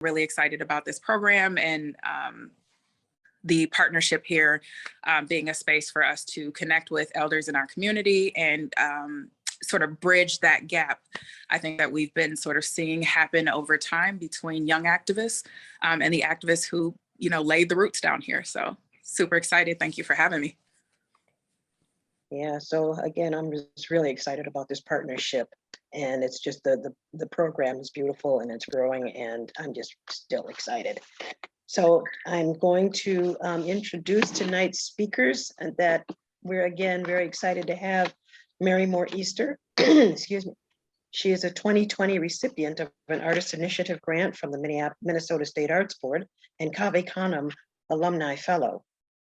really excited about this program and the partnership here being a space for us to connect with elders in our community and sort of bridge that gap. I think that we've been sort of seeing happen over time between young activists and the activists who, laid the roots down here. So super excited. Thank you for having me. Yeah, so again, I'm just really excited about this partnership, and it's just the program is beautiful and it's growing, and I'm just still excited. So I'm going to introduce tonight's speakers, and that we're again very excited to have Mary Moore Easter. Excuse me. She is a 2020 recipient of an Artist Initiative grant from the Minnesota State Arts Board and Cave Canem Alumni Fellow.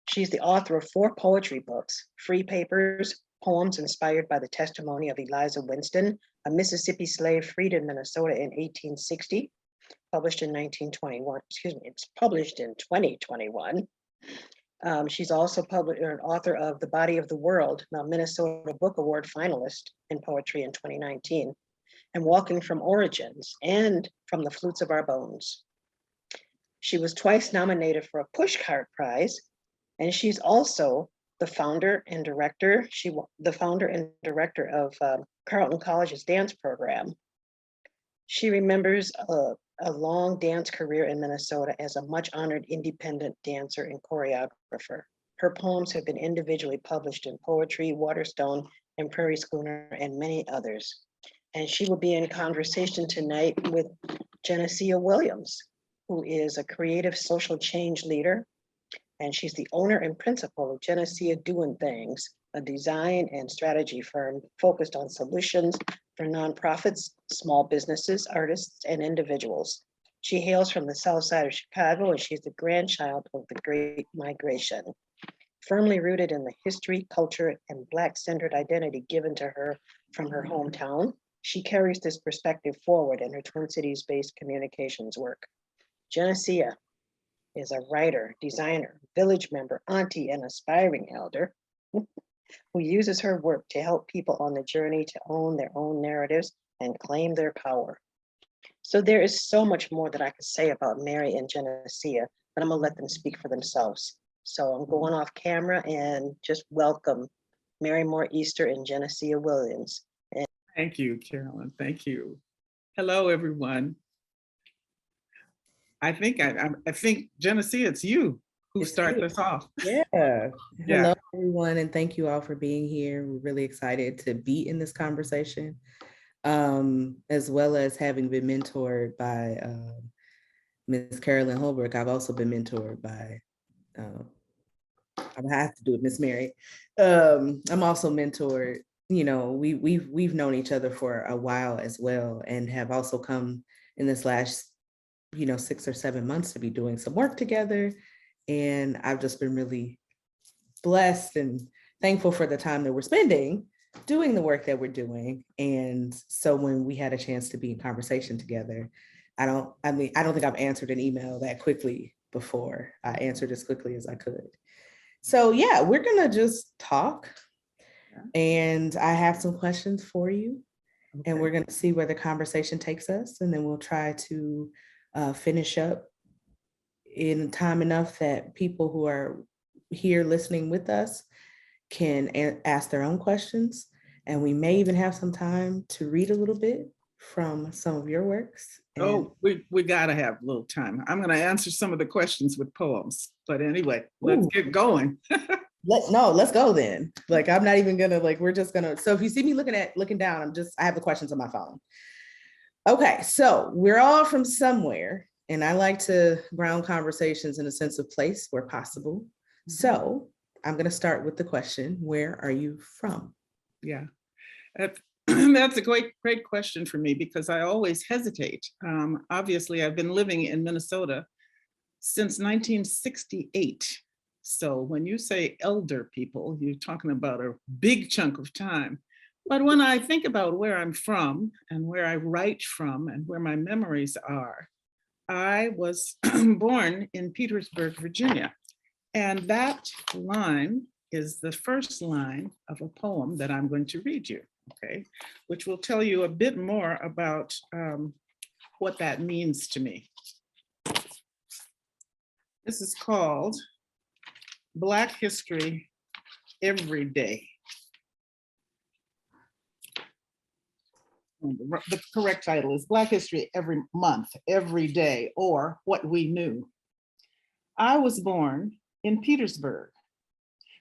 She's the author of 4 poetry books, Free Papers, poems inspired by the testimony of Eliza Winston, a Mississippi slave freed in Minnesota in 1860, published in 1921. Excuse me, it's published in 2021. She's also an author of The Body of the World, a Minnesota Book Award finalist in poetry in 2019, and Walking from Origins and From the Flutes of Our Bones. She was twice nominated for a Pushcart Prize, and she's also the founder and director. The founder and director of Carleton College's dance program. She remembers a long dance career in Minnesota as a much honored independent dancer and choreographer. Her poems have been individually published in Poetry, Waterstone, and Prairie Schooner, and many others. And she will be in conversation tonight with Genesia Williams, who is a creative social change leader. And she's the owner and principal of Genesia Doing Things, a design and strategy firm focused on solutions for nonprofits, small businesses, artists, and individuals. She hails from the south side of Chicago, and she's the grandchild of the Great Migration. Firmly rooted in the history, culture, and Black-centered identity given to her from her hometown, she carries this perspective forward in her Twin Cities-based communications work. Genesia is a writer, designer, village member, auntie, and aspiring elder who uses her work to help people on the journey to own their own narratives and claim their power. So there is so much more that I could say about Mary and Genesia, but I'm gonna let them speak for themselves. So I'm going off camera and just welcome Mary Moore Easter and Genesia Williams. Thank you, Carolyn. Thank you. Hello, everyone. I think Genesia, it's you who started us off. Yeah. Hello, everyone, and thank you all for being here. We're really excited to be in this conversation, as well as having been mentored by Ms. Carolyn Holbrook. I've also been mentored by, I have to do it, Miss Mary. I'm also mentored. We've known each other for a while as well, and have also come in this last 6 or 7 months to be doing some work together. And I've just been really blessed and thankful for the time that we're spending doing the work that we're doing. And so when we had a chance to be in conversation together, I don't think I've answered an email that quickly before. I answered as quickly as I could. So yeah, we're gonna just talk. And I have some questions for you. Okay. And we're gonna see where the conversation takes us. And then we'll try to finish up in time enough that people who are here listening with us can ask their own questions. And we may even have some time to read a little bit from some of your works. Oh, we gotta have a little time. I'm gonna answer some of the questions with poems. But anyway, let's get going. Let's go then. Like, I'm not even gonna, we're just gonna, so if you see me looking down, I have the questions on my phone. Okay, so we're all from somewhere, and I like to ground conversations in a sense of place where possible. Mm-hmm. So I'm gonna start with the question, where are you from? Yeah, that's a great question for me, because I always hesitate. Obviously, I've been living in Minnesota since 1968. So when you say elder people, you're talking about a big chunk of time. But when I think about where I'm from and where I write from and where my memories are, I was born in Petersburg, Virginia. And that line is the first line of a poem that I'm going to read you, okay? Which will tell you a bit more about what that means to me. This is called Black History Every Day. The correct title is Black History Every Month, Every Day, or What We Knew. I was born in Petersburg.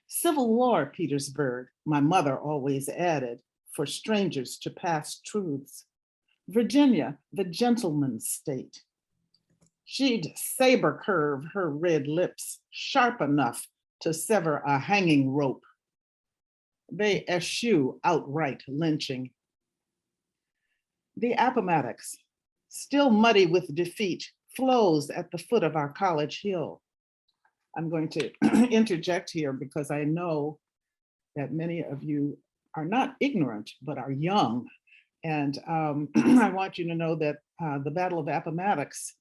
Civil War Petersburg, my mother always added, for strangers to pass truths. Virginia, the gentleman's state. She'd saber curve her red lips, sharp enough to sever a hanging rope. They eschew outright lynching. The Appomattox, still muddy with defeat, flows at the foot of our college hill. I'm going to interject here because I know that many of you are not ignorant, but are young. And I want you to know that the Battle of Appomattox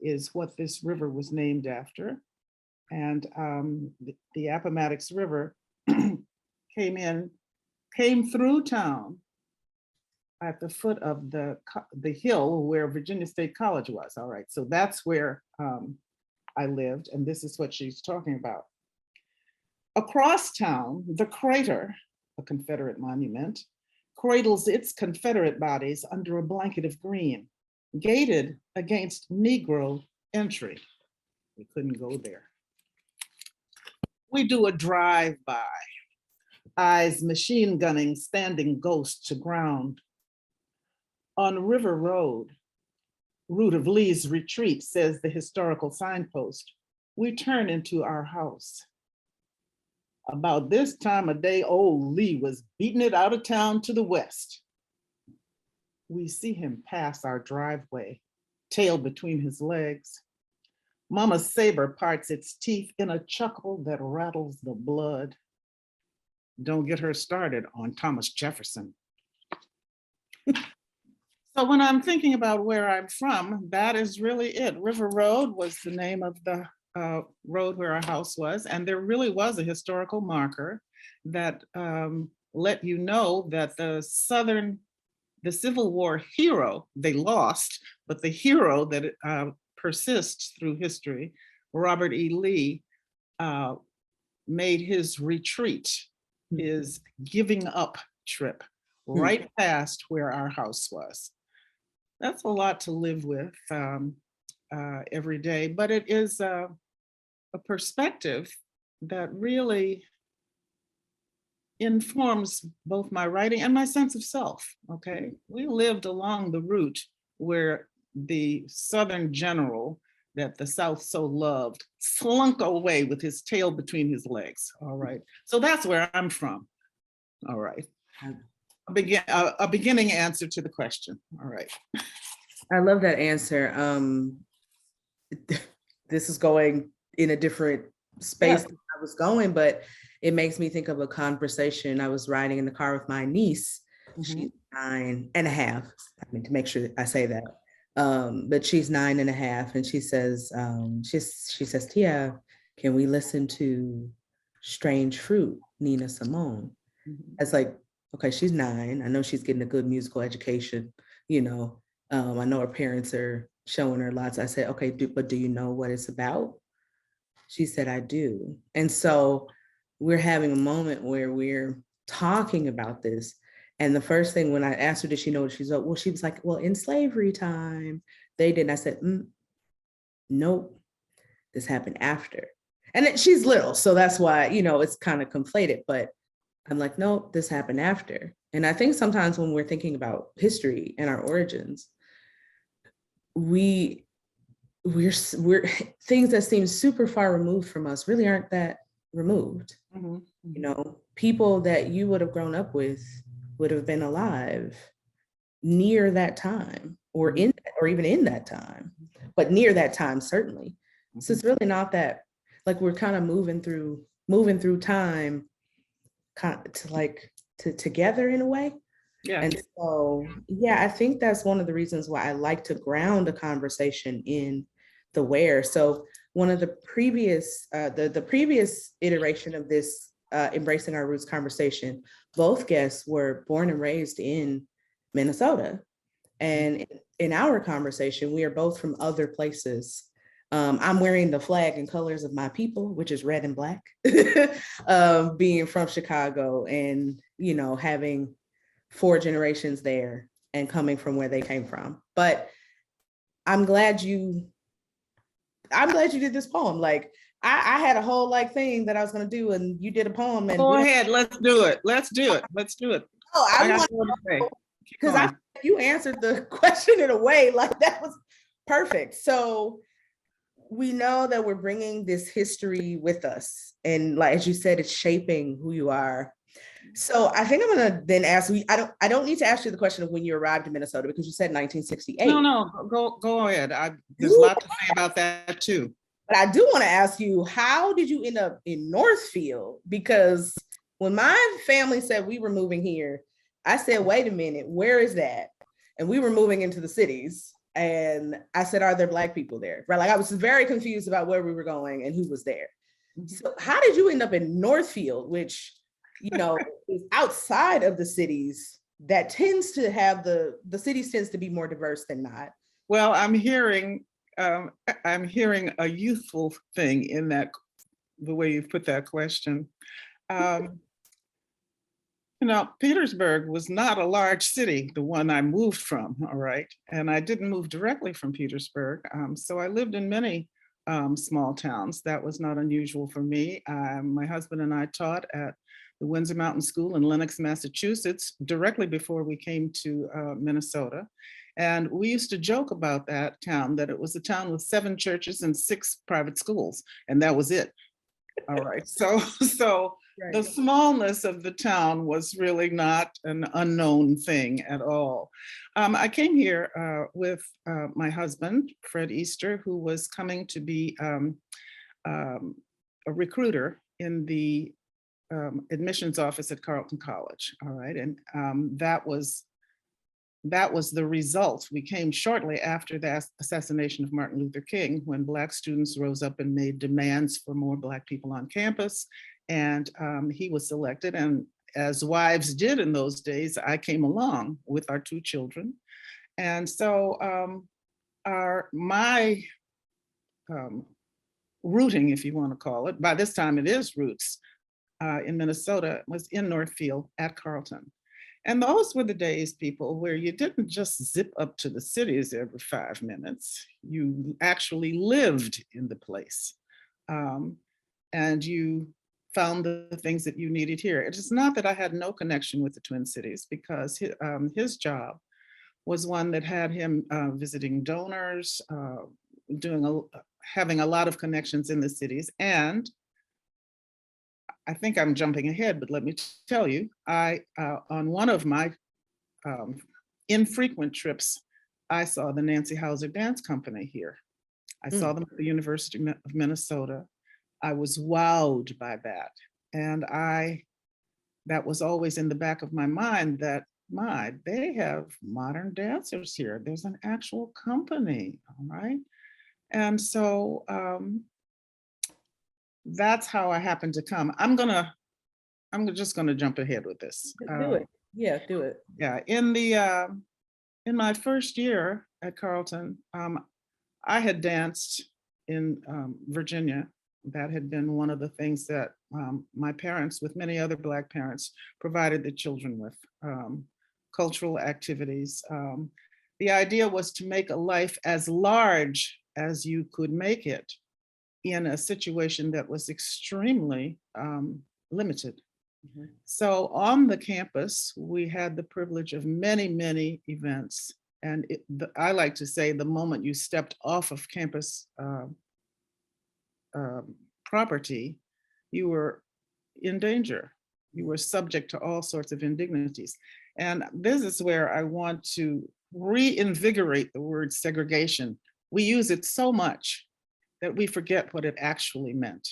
is what this river was named after. And the Appomattox River came through town at the foot of the hill where Virginia State College was. All right, so that's where I lived, and this is what she's talking about. Across town, the crater, a Confederate monument, cradles its Confederate bodies under a blanket of green, gated against Negro entry. We couldn't go there. We do a drive-by, eyes machine gunning standing ghosts to ground. On River Road, route of Lee's retreat, says the historical signpost, we turn into our house. About this time of day, old Lee was beating it out of town to the west. We see him pass our driveway, tail between his legs. Mama's saber parts its teeth in a chuckle that rattles the blood. Don't get her started on Thomas Jefferson. So when I'm thinking about where I'm from, that is really it. River Road was the name of the road where our house was, and there really was a historical marker that let you know that the Civil War hero, they lost, but the hero that persists through history, Robert E. Lee, made his retreat, his giving up trip, right past where our house was. That's a lot to live with every day, but it is a perspective that really informs both my writing and my sense of self, okay? We lived along the route where the Southern general that the South so loved slunk away with his tail between his legs, all right? So that's where I'm from, all right? A beginning answer to the question, all right. I love that answer. This is going in a different space than I was going, but it makes me think of a conversation I was riding in the car with my niece. She's 9.5. I mean, to make sure I say that. But she's 9.5, and she says, Tia, can we listen to Strange Fruit, Nina Simone? It's like, okay, she's 9. I know she's getting a good musical education, you know. I know her parents are showing her lots. I said, okay, but do you know what it's about? She said, I do. And so we're having a moment where we're talking about this. And the first thing when I asked her, did she know what she's about? Well, she was like, well, in slavery time, they did. And I said, nope, this happened after. And she's little, so that's why, you know, it's kind of conflated, but I'm like, no, this happened after. And I think sometimes when we're thinking about history and our origins, we're things that seem super far removed from us really aren't that removed. You know, people that you would have grown up with would have been alive near that time, or even in that time, but near that time certainly. So it's really not that, like, we're kind of moving through time together in a way. Yeah. And so, yeah, I think that's one of the reasons why I like to ground a conversation in the where. So one of the previous, the previous iteration of this Embracing Our Roots conversation, both guests were born and raised in Minnesota. And in our conversation, we are both from other places I'm wearing the flag and colors of my people, which is red and black, being from Chicago and, you know, having 4 generations there and coming from where they came from. But I'm glad you did this poem. Like I had a whole like thing that I was going to do, and you did a poem. And Go ahead, let's do it. Let's do it. Let's do it. Oh, I got want more to say. Keep because going. you answered the question in a way like that was perfect. So we know that we're bringing this history with us, and like as you said, it's shaping who you are. So I think I'm gonna then ask you. I don't need to ask you the question of when you arrived in Minnesota, because you said 1968. No, go ahead. There's a lot to say about that too. But I do want to ask you, how did you end up in Northfield? Because when my family said we were moving here, I said, wait a minute, where is that? And we were moving into the cities. And I said, are there Black people there? Right? Like I was very confused about where we were going and who was there. So how did you end up in Northfield, which, you know, is outside of the cities that tends to have the cities tends to be more diverse than not? Well, I'm hearing a youthful thing in that, the way you've put that question. You know, Petersburg was not a large city, the one I moved from, all right? And I didn't move directly from Petersburg. So I lived in many small towns. That was not unusual for me. My husband and I taught at the Windsor Mountain School in Lenox, Massachusetts, directly before we came to Minnesota. And we used to joke about that town, that it was a town with 7 churches and 6 private schools, and that was it. All right, so right. The smallness of the town was really not an unknown thing at all. I came here with my husband, Fred Easter, who was coming to be a recruiter in the admissions office at Carleton College. All right, and that was the result. We came shortly after the assassination of Martin Luther King, when Black students rose up and made demands for more Black people on campus. And he was selected. And as wives did in those days, I came along with our 2 children. And so my rooting, if you want to call it, by this time it is roots in Minnesota, was in Northfield at Carleton. And those were the days, people, where you didn't just zip up to the cities every 5 minutes. You actually lived in the place. And you found the things that you needed here. It is not that I had no connection with the Twin Cities, because his job was one that had him visiting donors, having a lot of connections in the cities. And I think I'm jumping ahead, but let me tell you, on one of my infrequent trips, I saw the Nancy Hauser Dance Company here. I saw them at the University of Minnesota. I was wowed by that. And that was always in the back of my mind, that they have modern dancers here. There's an actual company, all right? And so, that's how I happened to come. I'm just gonna jump ahead with this. Do it. Yeah, do it. Yeah, in my first year at Carleton, I had danced in Virginia. That had been one of the things that my parents, with many other Black parents, provided the children with, cultural activities. The idea was to make a life as large as you could make it in a situation that was extremely limited. Mm-hmm. So on the campus, we had the privilege of many, many events. And I like to say, the moment you stepped off of campus property, you were in danger. You were subject to all sorts of indignities. And this is where I want to reinvigorate the word segregation. We use it so much that we forget what it actually meant.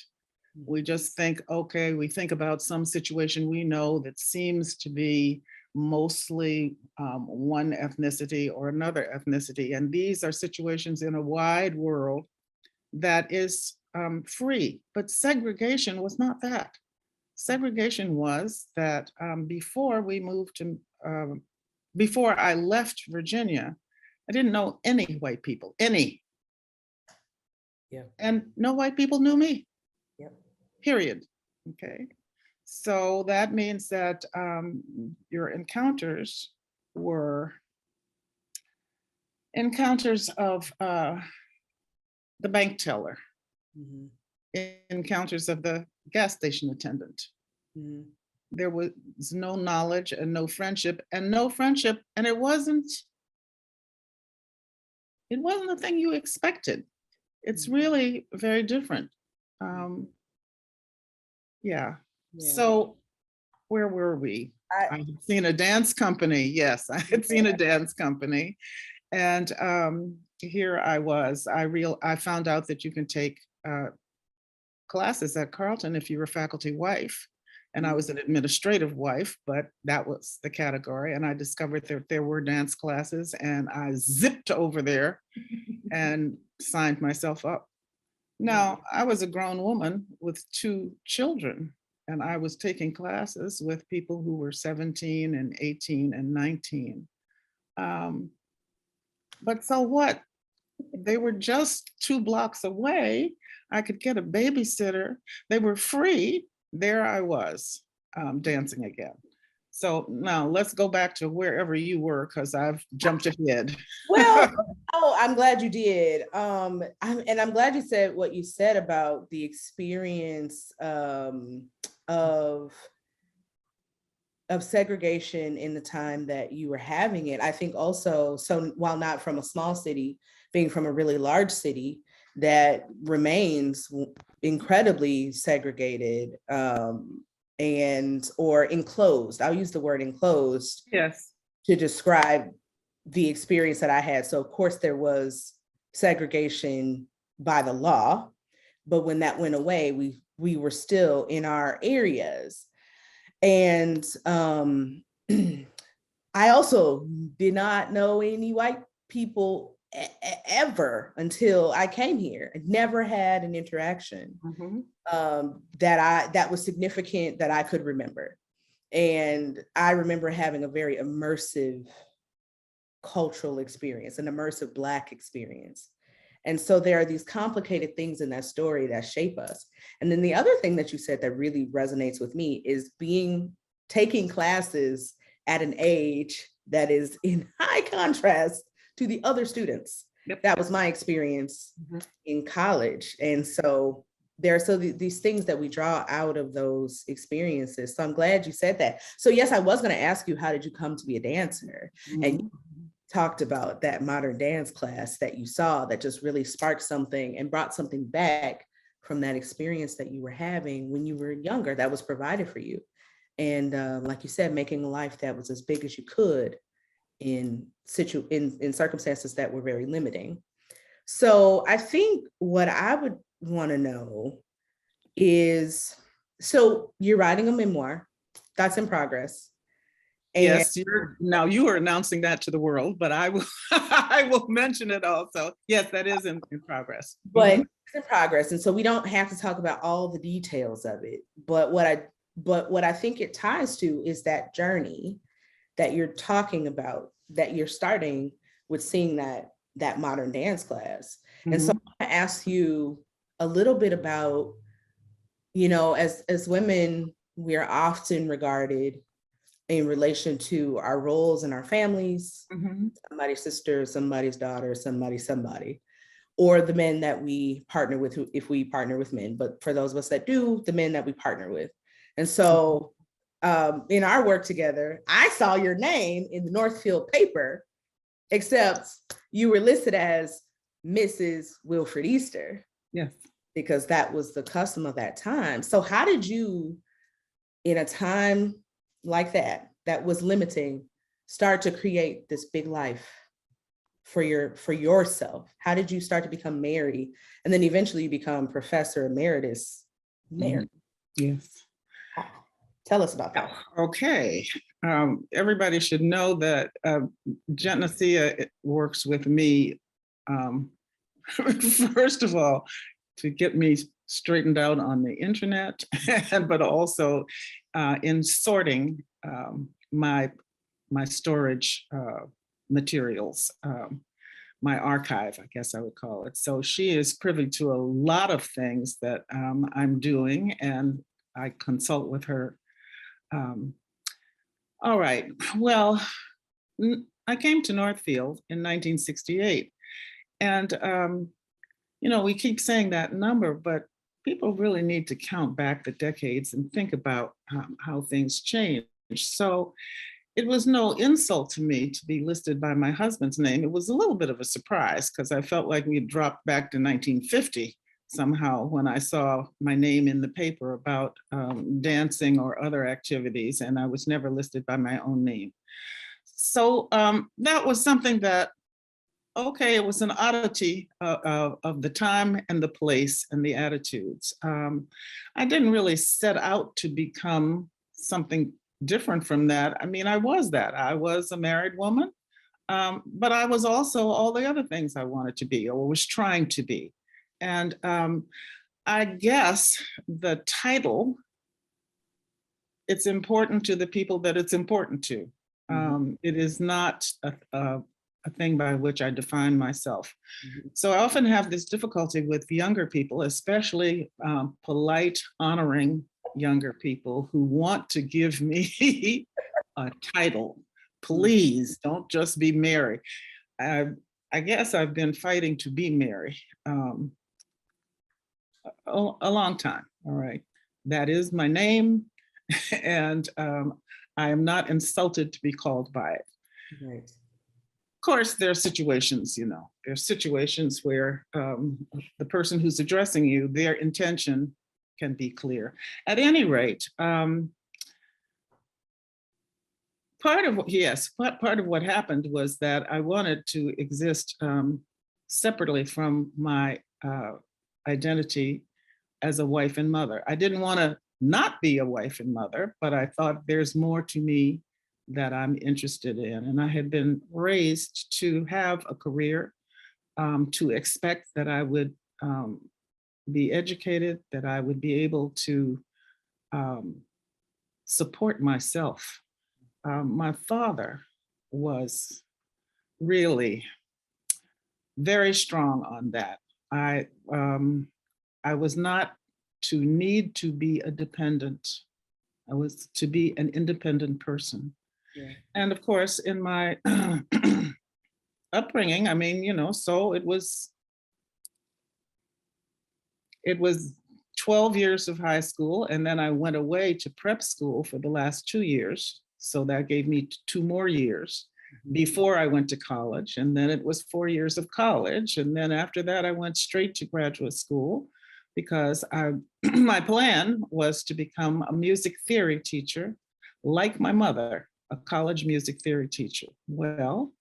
We just think, okay, we think about some situation we know that seems to be mostly one ethnicity or another ethnicity. And these are situations in a wide world that is free, but segregation was not that. Segregation was that before I left Virginia, I didn't know any white people, any. Yeah. And no white people knew me. Yep. Period. Okay. So that means that your encounters were encounters of the bank teller, Mhm. encounters of the gas station attendant. Mhm. There was no knowledge and no friendship, and it wasn't the thing you expected. It's really very different. Yeah. Yeah. So where were we? I had seen a dance company. Yes, I had seen a dance company. And here I was. I found out that you can take classes at Carleton if you're a faculty wife. And I was an administrative wife, but that was the category. And I discovered that there were dance classes, and I zipped over there and signed myself up. Now, I was a grown woman with 2 children, and I was taking classes with people who were 17 and 18 and 19. But so what? They were just 2 blocks away. I could get a babysitter. They were free. There I was, dancing again. So now let's go back to wherever you were, because I've jumped ahead. Well, oh, I'm glad you did. And I'm glad you said what you said about the experience of segregation in the time that you were having it. I think also, so while not from a small city, being from a really large city that remains incredibly segregated or enclosed. I'll use the word enclosed. Yes. To describe the experience that I had. So of course there was segregation by the law, but when that went away, we were still in our areas. And I also did not know any white people ever until I came here. I never had an interaction that was significant that I could remember. And I remember having a very immersive cultural experience, an immersive Black experience. And so there are these complicated things in that story that shape us. And then the other thing that you said that really resonates with me is taking classes at an age that is in high contrast to the other students. Yep. That was my experience in college. And so there are these things that we draw out of those experiences. So I'm glad you said that. So yes, I was going to ask you, how did you come to be a dancer? And you talked about that modern dance class that you saw that just really sparked something and brought something back from that experience that you were having when you were younger that was provided for you. And like you said, making a life that was as big as you could in circumstances that were very limiting. So I think what I would want to know is, so you're writing a memoir that's in progress. And yes, now you are announcing that to the world, but I will I will mention it also. Yes, that is in progress. But it's in progress. And so we don't have to talk about all the details of it. But what I think it ties to is that journey that you're talking about, that you're starting with seeing that modern dance class. And so I want to ask you a little bit about, as women, we are often regarded in relation to our roles in our families, somebody's sister, somebody's daughter, somebody, or the men that we partner with, if we partner with men, but for those of us that do, the men that we partner with. And so in our work together, I saw your name in the Northfield paper, except you were listed as Mrs. Wilfred Easter. Yes. Because that was the custom of that time. So how did you, in a time like that was limiting, start to create this big life for yourself? How did you start to become Mary? And then eventually you become Professor Emeritus Mary? Yes. Tell us about that. Okay. Everybody should know that Genesia works with me, first of all, to get me straightened out on the internet, but also in sorting my storage materials. my archive, I guess I would call it. So she is privy to a lot of things that I'm doing, and I consult with her. All right, well, I came to Northfield in 1968, and we keep saying that number, but people really need to count back the decades and think about how things change. So it was no insult to me to be listed by my husband's name. It was a little bit of a surprise because I felt like we dropped back to 1950 somehow when I saw my name in the paper about dancing or other activities, and I was never listed by my own name. So that was something that, okay, it was an oddity of the time and the place and the attitudes. I didn't really set out to become something different from that. I mean, I was that. I was a married woman, but I was also all the other things I wanted to be or was trying to be. And I guess the title, it's important to the people that it's important to. It is not a thing by which I define myself. So I often have this difficulty with younger people, especially polite, honoring younger people who want to give me a title. Please don't just be Mary. I guess I've been fighting to be Mary a long time, all right? That is my name, and I am not insulted to be called by it. Right. Of course, there are situations, there's situations where the person who's addressing you, their intention can be clear. At any rate, part of what happened was that I wanted to exist separately from my identity as a wife and mother. I didn't want to not be a wife and mother, but I thought there's more to me that I'm interested in. And I had been raised to have a career, to expect that I would be educated, that I would be able to support myself. My father was really very strong on that. I was not to need to be a dependent. I was to be an independent person. Yeah. And of course, in my upbringing, I mean, so it was 12 years of high school, and then I went away to prep school for the last 2 years. So that gave me 2 more years before I went to college. And then it was 4 years of college. And then after that, I went straight to graduate school because my plan was to become a music theory teacher, like my mother, a college music theory teacher. Well,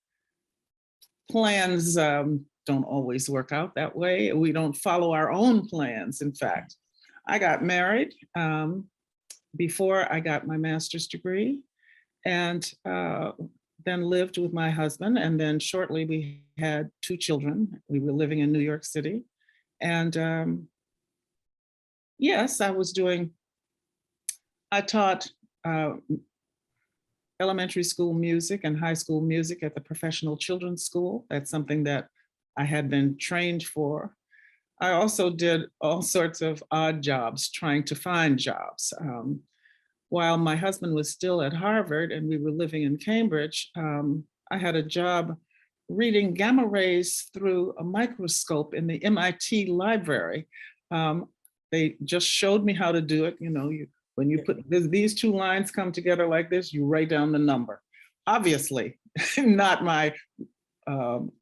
plans don't always work out that way. We don't follow our own plans, in fact. I got married before I got my master's degree, and then lived with my husband. And then shortly we had 2 children. We were living in New York City. And yes, I taught elementary school music and high school music at the Professional Children's School. That's something that I had been trained for. I also did all sorts of odd jobs, trying to find jobs. While my husband was still at Harvard and we were living in Cambridge, I had a job reading gamma rays through a microscope in the MIT library. They just showed me how to do it. When you put these 2 lines come together like this, you write down the number. Obviously, not my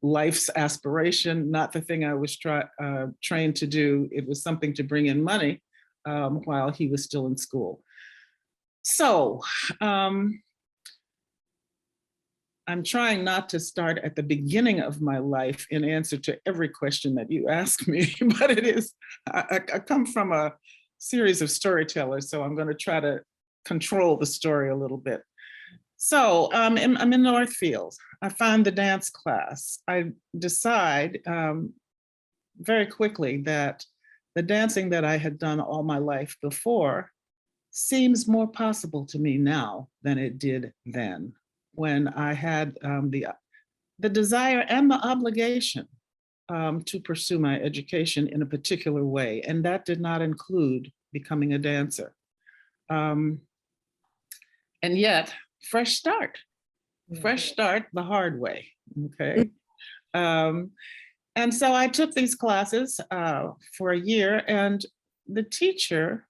life's aspiration, not the thing I was trained to do. It was something to bring in money while he was still in school. So I'm trying not to start at the beginning of my life in answer to every question that you ask me, but it is, I come from a series of storytellers, so I'm going to try to control the story a little bit. So I'm in Northfield. I find the dance class. I decide very quickly that the dancing that I had done all my life before seems more possible to me now than it did then, when I had the desire and the obligation to pursue my education in a particular way. And that did not include becoming a dancer. And yet, fresh start the hard way, okay? And so I took these classes for a year, and the teacher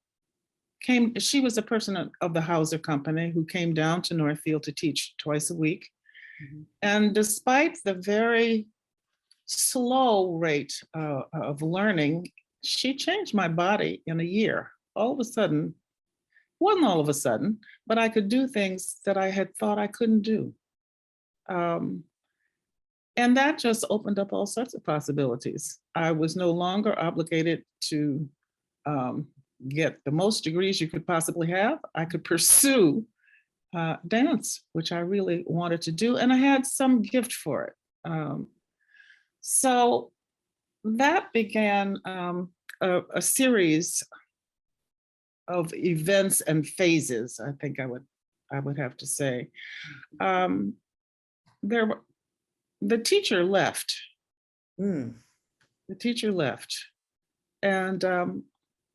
came, she was a person of the Hauser company who came down to Northfield to teach twice a week. And despite the very slow rate of learning, she changed my body in a year. All of a sudden, wasn't all of a sudden, but I could do things that I had thought I couldn't do. And that just opened up all sorts of possibilities. I was no longer obligated to get the most degrees you could possibly have. I could pursue dance, which I really wanted to do, and I had some gift for it. So that began a series of events and phases, I think I would have to say. The teacher left. The teacher left. And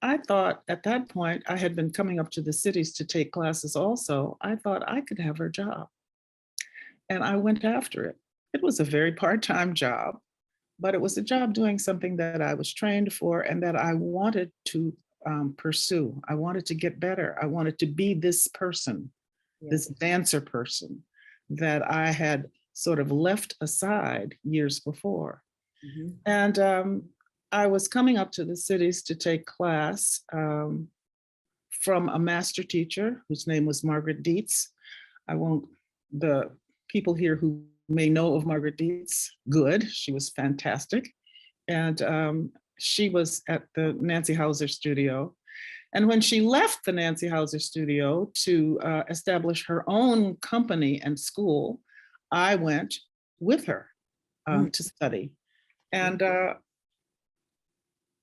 I thought at that point, I had been coming up to the cities to take classes also. I thought I could have her job. And I went after it. It was a very part-time job, but it was a job doing something that I was trained for and that I wanted to pursue. I wanted to get better. I wanted to be this person, this dancer person that I had sort of left aside years before. And I was coming up to the cities to take class from a master teacher whose name was Margaret Dietz. The people here who may know of Margaret Dietz, good, she was fantastic. And she was at the Nancy Hauser studio. And when she left the Nancy Hauser studio to establish her own company and school, I went with her to study. And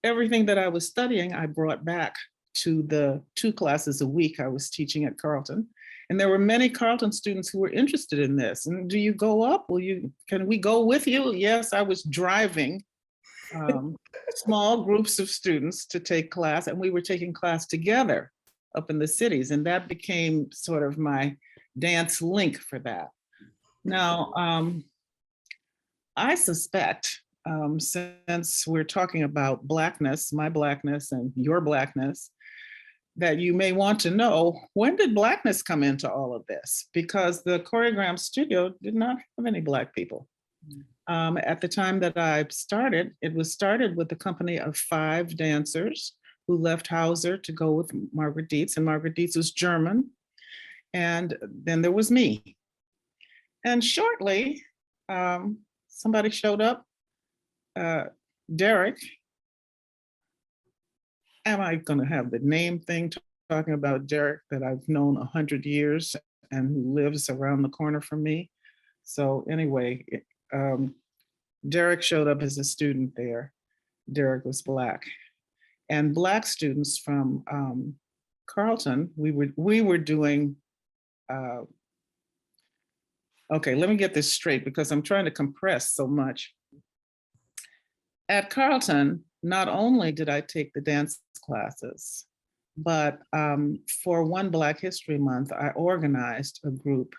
everything that I was studying, I brought back to the 2 classes a week I was teaching at Carleton. And there were many Carleton students who were interested in this. And do you go up? Can we go with you? Yes, I was driving small groups of students to take class, and we were taking class together up in the cities. And that became sort of my dance link for that. Now, I suspect, since we're talking about Blackness, my Blackness and your Blackness, that you may want to know, when did Blackness come into all of this? Because the choreogram studio did not have any Black people. At the time that I started, it was started with a company of 5 dancers who left Hauser to go with Margaret Dietz, and Margaret Dietz was German. And then there was me. And shortly, somebody showed up, Derek. Am I gonna have the name thing talking about Derek that I've known 100 years and who lives around the corner from me? So anyway, Derek showed up as a student there. Derek was Black. And Black students from Carleton, we were doing, okay, let me get this straight because I'm trying to compress so much. At Carleton, not only did I take the dance classes, but for one Black History Month, I organized a group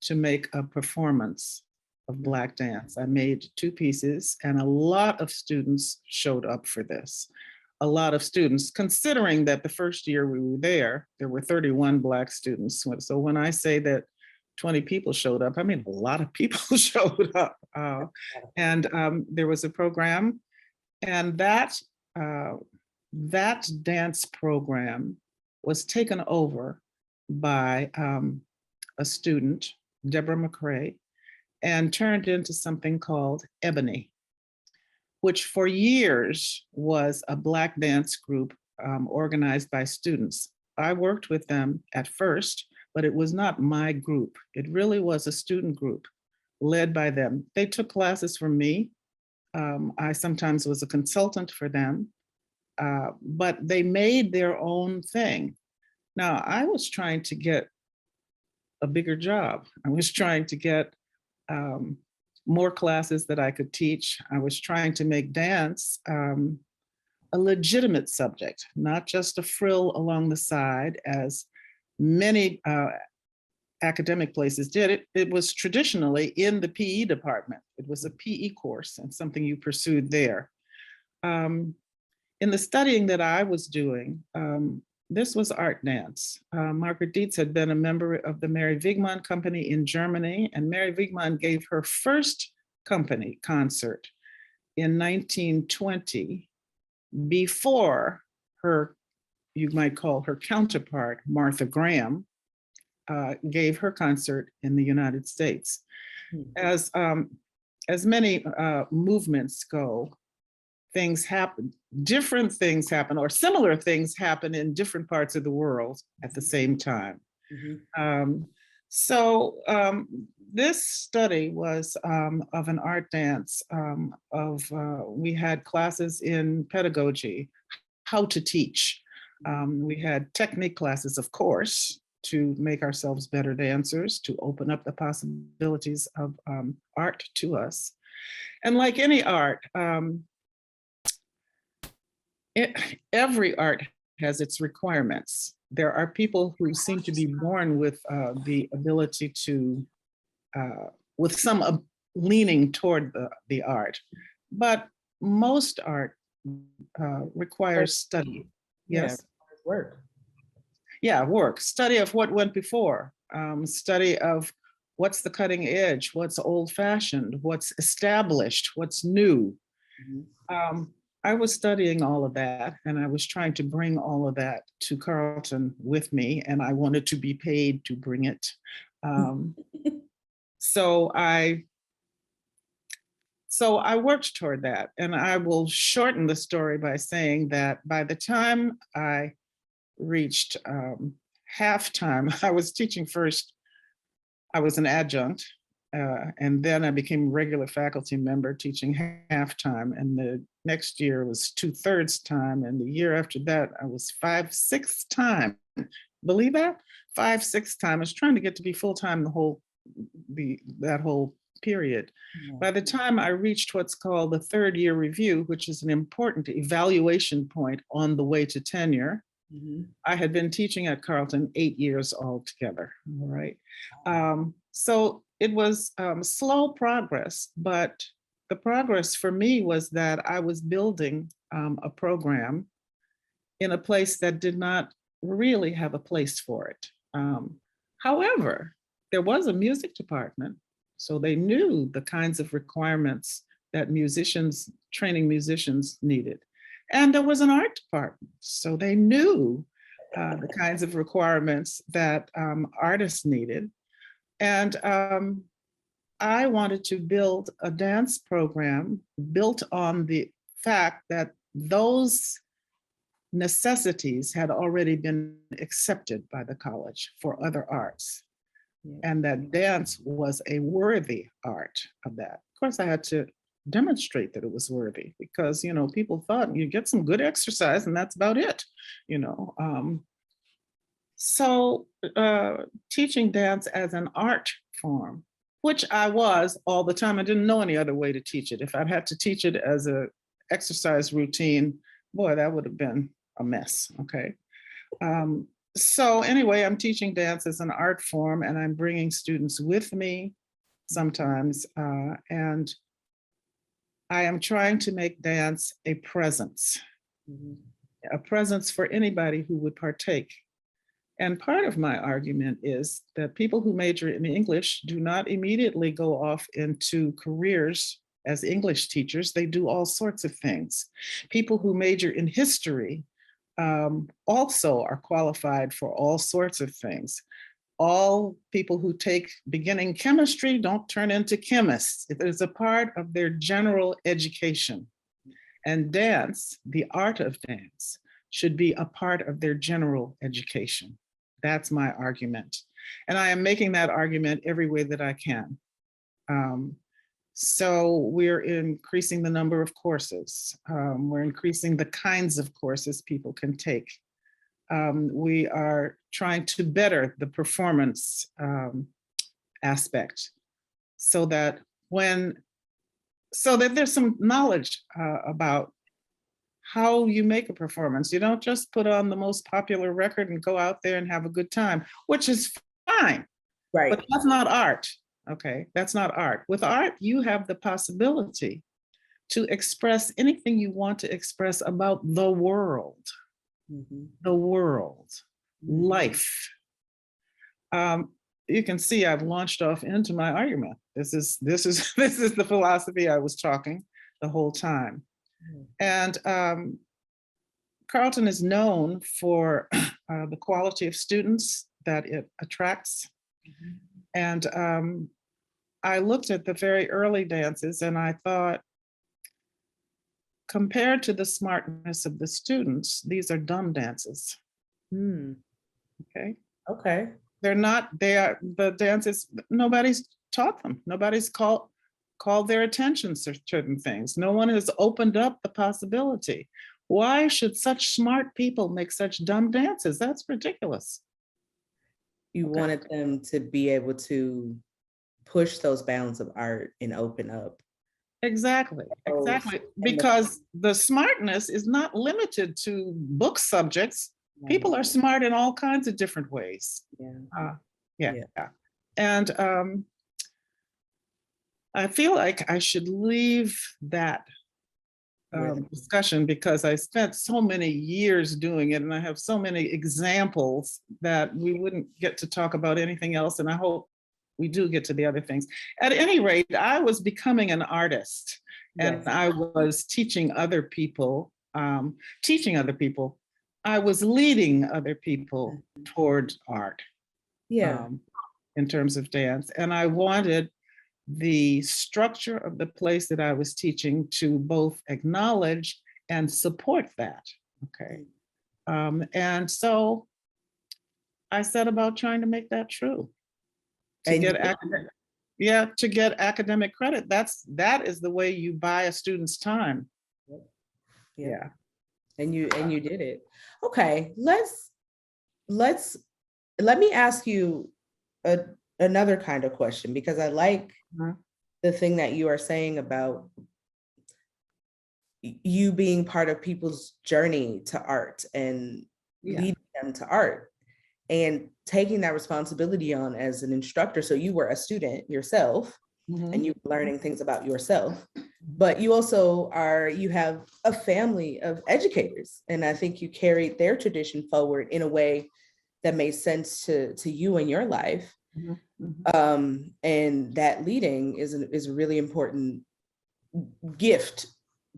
to make a performance of Black dance. I made 2 pieces, and a lot of students showed up for this. A lot of students, considering that the first year we were there were 31 Black students. So when I say that 20 people showed up, I mean, a lot of people showed up. And there was a program, and that dance program was taken over by a student, Deborah McCrae, and turned into something called Ebony, which for years was a Black dance group organized by students. I worked with them at first, but it was not my group. It really was a student group led by them. They took classes from me. I sometimes was a consultant for them, but they made their own thing. Now, I was trying to get a bigger job. I was trying to get more classes that I could teach. I was trying to make dance a legitimate subject, not just a frill along the side, as many academic places did. It was traditionally in the PE department. It was a PE course and something you pursued there. In the studying that I was doing, this was art dance. Margaret Dietz had been a member of the Mary Wigman Company in Germany, and Mary Wigman gave her first company concert in 1920 before her, you might call her counterpart, Martha Graham, gave her concert in the United States. As many movements go, things happen, different things happen, or similar things happen in different parts of the world at the same time. This study was of an art dance we had classes in pedagogy, how to teach. We had technique classes, of course, to make ourselves better dancers, to open up the possibilities of art to us. And like any art, every art has its requirements. There are people who seem to be born with the ability to, with some leaning toward the art, but most art requires study. Yes, work. Yeah, work, study of what went before, study of what's the cutting edge, what's old fashioned, what's established, what's new. I was studying all of that, and I was trying to bring all of that to Carleton with me, and I wanted to be paid to bring it. So I worked toward that, and I will shorten the story by saying that by the time I reached halftime, I was teaching first. I was an adjunct, and then I became a regular faculty member teaching halftime, and the next year was 2/3 time, and the year after that I was 5/6 time. Believe that? 5/6 time. I was trying to get to be full-time that whole period. By the time I reached what's called the 3rd year review, which is an important evaluation point on the way to tenure, I had been teaching at Carleton 8 years altogether, all right? So it was slow progress, but the progress for me was that I was building a program in a place that did not really have a place for it. However, there was a music department, so they knew the kinds of requirements that training musicians needed. And there was an art department, so they knew the kinds of requirements that artists needed. And I wanted to build a dance program built on the fact that those necessities had already been accepted by the college for other arts, and that dance was a worthy art of that. Of course, I had to demonstrate that it was worthy, because people thought you get some good exercise and that's about it. So teaching dance as an art form, which I was all the time. I didn't know any other way to teach it. If I'd had to teach it as an exercise routine, boy, that would have been a mess. Okay. So anyway, I'm teaching dance as an art form, and I'm bringing students with me sometimes, and I am trying to make dance a presence for anybody who would partake. And part of my argument is that people who major in English do not immediately go off into careers as English teachers. They do all sorts of things. People who major in history also are qualified for all sorts of things. All people who take beginning chemistry don't turn into chemists. It is a part of their general education. And dance, the art of dance, should be a part of their general education. That's my argument. And I am making that argument every way that I can. So we're increasing the number of courses. We're increasing the kinds of courses people can take. We are trying to better the performance aspect so that so that there's some knowledge about how you make a performance. You don't just put on the most popular record and go out there and have a good time, which is fine, Right. but that's not art. Okay, that's not art. With art, you have the possibility to express anything you want to express about the world, life. You can see I've launched off into my argument. This is the philosophy I was talking the whole time. And Carleton is known for the quality of students that it attracts. And I looked at the very early dances and I thought, compared to the smartness of the students, these are dumb dances. Okay. Okay. They are the dances, nobody's taught them. Nobody's called their attention to certain things. No one has opened up the possibility. Why should such smart people make such dumb dances? That's ridiculous. You wanted them to be able to push those bounds of art and open up. Exactly. Because the smartness is not limited to book subjects. People are smart in all kinds of different ways. And I feel like I should leave that discussion because I spent so many years doing it and I have so many examples that we wouldn't get to talk about anything else. And I hope we do get to the other things. At any rate, I was becoming an artist and I was teaching other people. I was leading other people toward art. In terms of dance. And I wanted the structure of the place that I was teaching to both acknowledge and support that. Okay. And so I set about trying to make that true. To get academic credit. That is the way you buy a student's time. Yeah. And you did it. Okay, let me ask you another kind of question, because I like the thing that you are saying about you being part of people's journey to art and leading them to art and taking that responsibility on as an instructor. So you were a student yourself and you were learning things about yourself, but you also you have a family of educators. And I think you carried their tradition forward in a way that made sense to you in your life. And that leading is a really important gift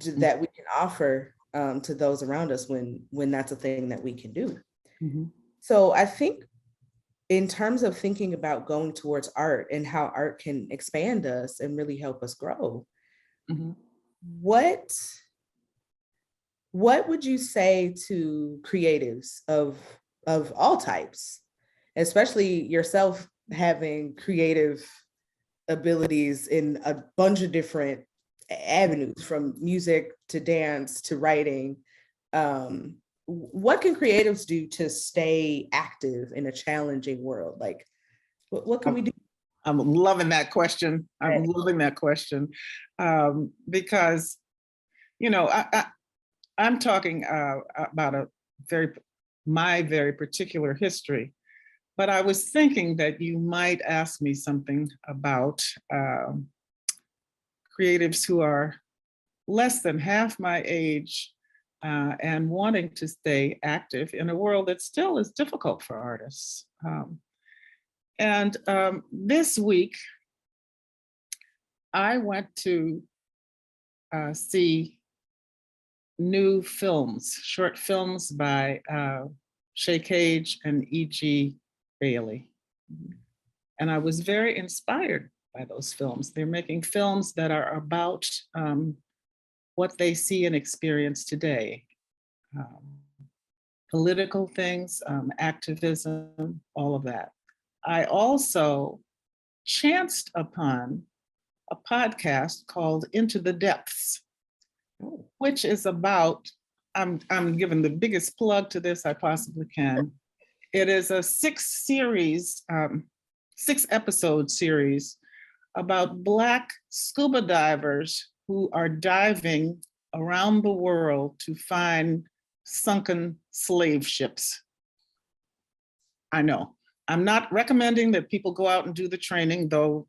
that we can offer to those around us when that's a thing that we can do. So I think in terms of thinking about going towards art and how art can expand us and really help us grow, what would you say to creatives of all types, especially yourself having creative abilities in a bunch of different avenues, from music to dance to writing? What can creatives do to stay active in a challenging world? Like, what can we do? I'm loving that question. Because, I'm talking about my very particular history, but I was thinking that you might ask me something about creatives who are less than half my age and wanting to stay active in a world that still is difficult for artists. This week, I went to see new films, short films by Shay Cage and E.G. Bailey. And I was very inspired by those films. They're making films that are about what they see and experience today. Political things, activism, all of that. I also chanced upon a podcast called Into the Depths, which is about, I'm giving the biggest plug to this I possibly can. It is a 6-episode series about Black scuba divers who are diving around the world to find sunken slave ships. I know, I'm not recommending that people go out and do the training, though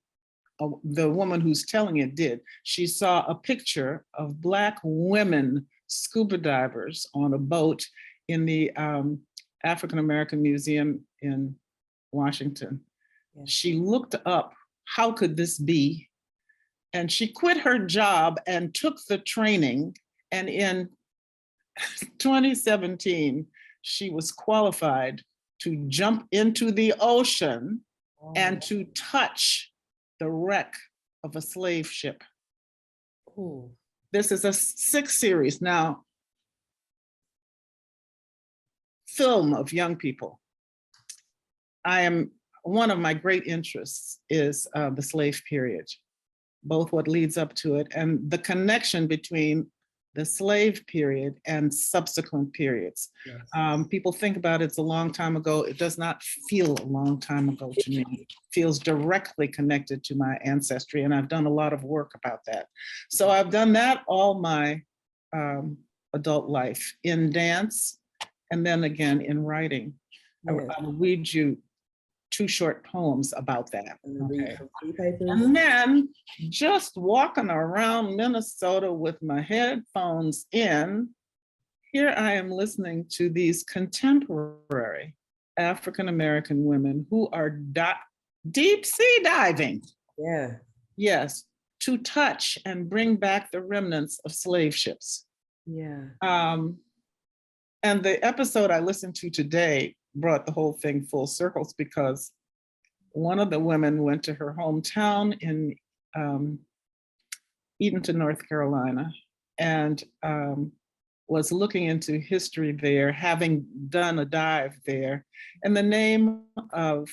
the woman who's telling it did. She saw a picture of Black women scuba divers on a boat in the African American Museum in Washington. Yeah. She looked up, how could this be? And she quit her job and took the training. And in 2017, she was qualified to jump into the ocean and to touch the wreck of a slave ship. Ooh. This is a 6 series now, film of young people. One of my great interests is the slave period, both what leads up to it and the connection between the slave period and subsequent periods. Yes. People think about it's a long time ago. It does not feel a long time ago to me. It feels directly connected to my ancestry, and I've done a lot of work about that. So I've done that all my adult life in dance, and then again in writing. Yes. I will read you 2 short poems about that. And read Okay. some free papers. And then just walking around Minnesota with my headphones in, here I am listening to these contemporary African-American women who are deep sea diving. Yeah. Yes, to touch and bring back the remnants of slave ships. Yeah. And the episode I listened to today brought the whole thing full circles, because one of the women went to her hometown in Edenton, North Carolina, and was looking into history there, having done a dive there. And the name of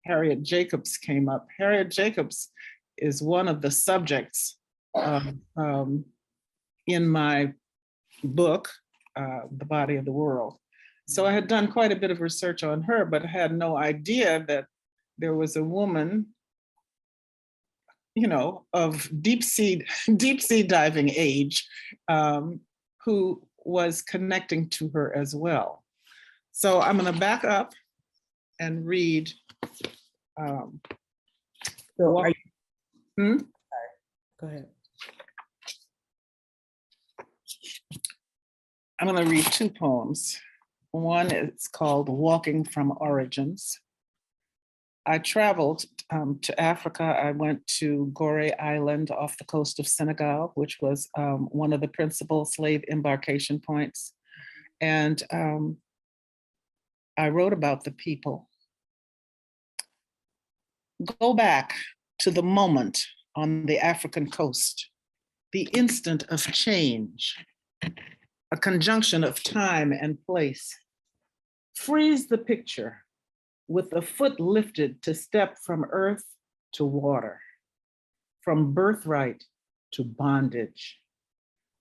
Harriet Jacobs came up. Harriet Jacobs is one of the subjects in my book, The Body of the World. So I had done quite a bit of research on her, but had no idea that there was a woman, of deep sea diving age, who was connecting to her as well. So I'm going to back up and read. So are you, Hmm? go ahead. I'm going to read 2 poems. One is called Walking from Origins. I traveled to Africa. I went to Gorée Island off the coast of Senegal, which was one of the principal slave embarkation points. And I wrote about the people. Go back to the moment on the African coast, the instant of change, a conjunction of time and place. Freeze the picture with the foot lifted to step from earth to water, from birthright to bondage,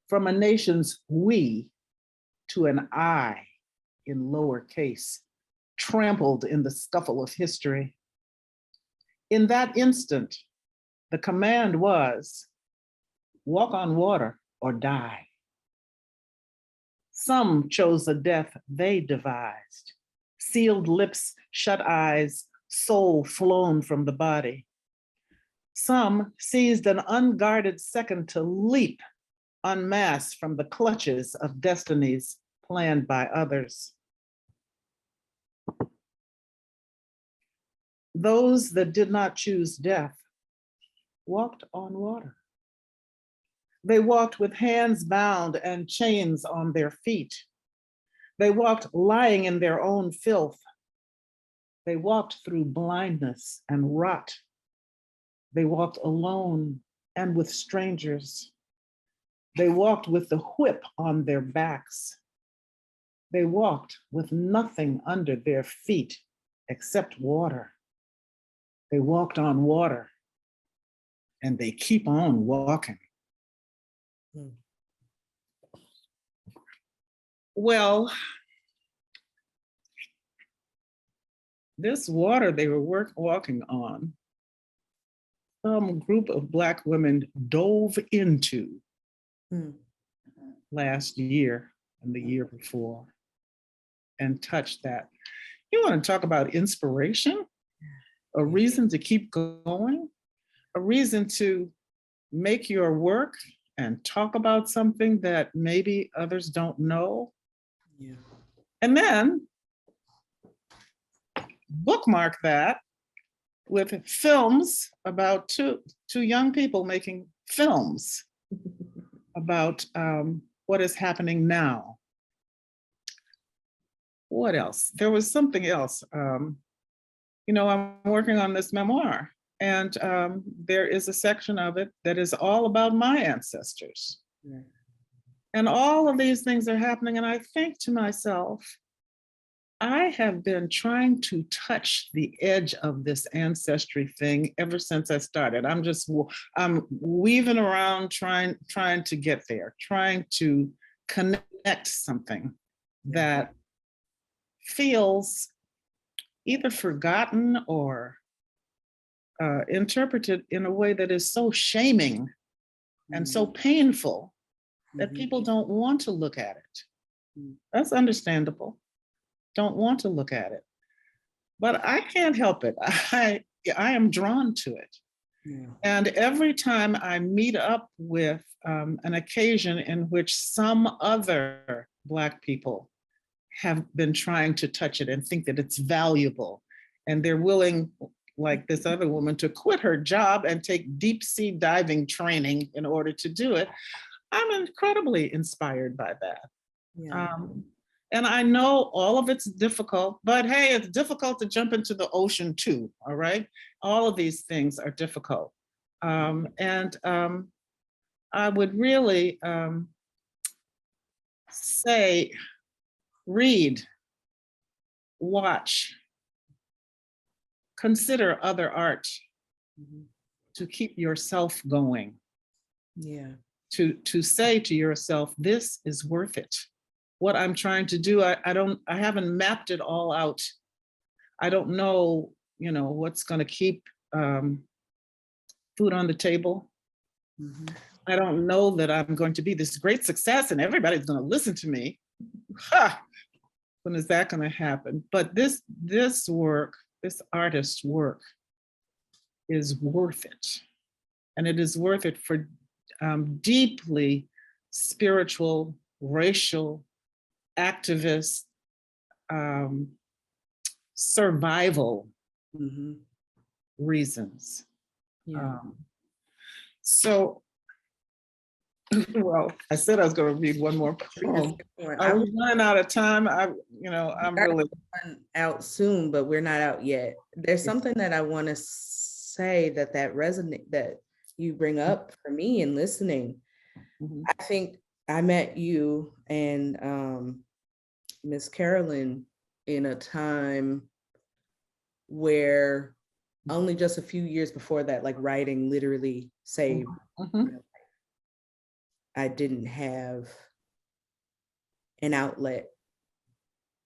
from a nation's we to an I in lowercase, trampled in the scuffle of history. In that instant, the command was, walk on water or die. Some chose a death they devised, sealed lips, shut eyes, soul flown from the body. Some seized an unguarded second to leap, unmasked from the clutches of destinies planned by others. Those that did not choose death walked on water. They walked with hands bound and chains on their feet. They walked lying in their own filth. They walked through blindness and rot. They walked alone and with strangers. They walked with the whip on their backs. They walked with nothing under their feet except water. They walked on water, and they keep on walking. Well, this water they were walking on, some group of Black women dove into Hmm. last year and the year before and touched that. You want to talk about inspiration, a reason to keep going, a reason to make your work and talk about something that maybe others don't know. Yeah. And then bookmark that with films about two young people making films about what is happening now. What else? There was something else. You know, I'm working on this memoir, and there is a section of it that is all about my ancestors. Yeah. And all of these things are happening, and I think to myself, I have been trying to touch the edge of this ancestry thing ever since I started. I'm weaving around trying to get there, trying to connect something that feels either forgotten or interpreted in a way that is so shaming and so painful that people don't want to look at it. That's understandable. Don't want to look at it. But I can't help it. I am drawn to it. Yeah. And every time I meet up with an occasion in which some other Black people have been trying to touch it and think that it's valuable, and they're willing, like this other woman, to quit her job and take deep sea diving training in order to do it, I'm incredibly inspired by that. Yeah. And I know all of it's difficult, but hey, it's difficult to jump into the ocean too, all right? All of these things are difficult. I would really say, read, watch, consider other art to keep yourself going. Yeah. To say to yourself, this is worth it. What I'm trying to do, I haven't mapped it all out. I don't know, you know, what's going to keep food on the table. I don't know that I'm going to be this great success and everybody's going to listen to me. Ha! When is that going to happen? But this work, this artist's work, is worth it. And it is worth it for deeply spiritual, racial, activist, survival reasons. Yeah. So, well, I said I was going to read one more poem. I was running out of time. I'm really out soon, but we're not out yet. There's something that I want to say that resonate, that you bring up for me in listening. I think I met you and Miss Carolyn in a time where only just a few years before that, like writing literally saved. I didn't have an outlet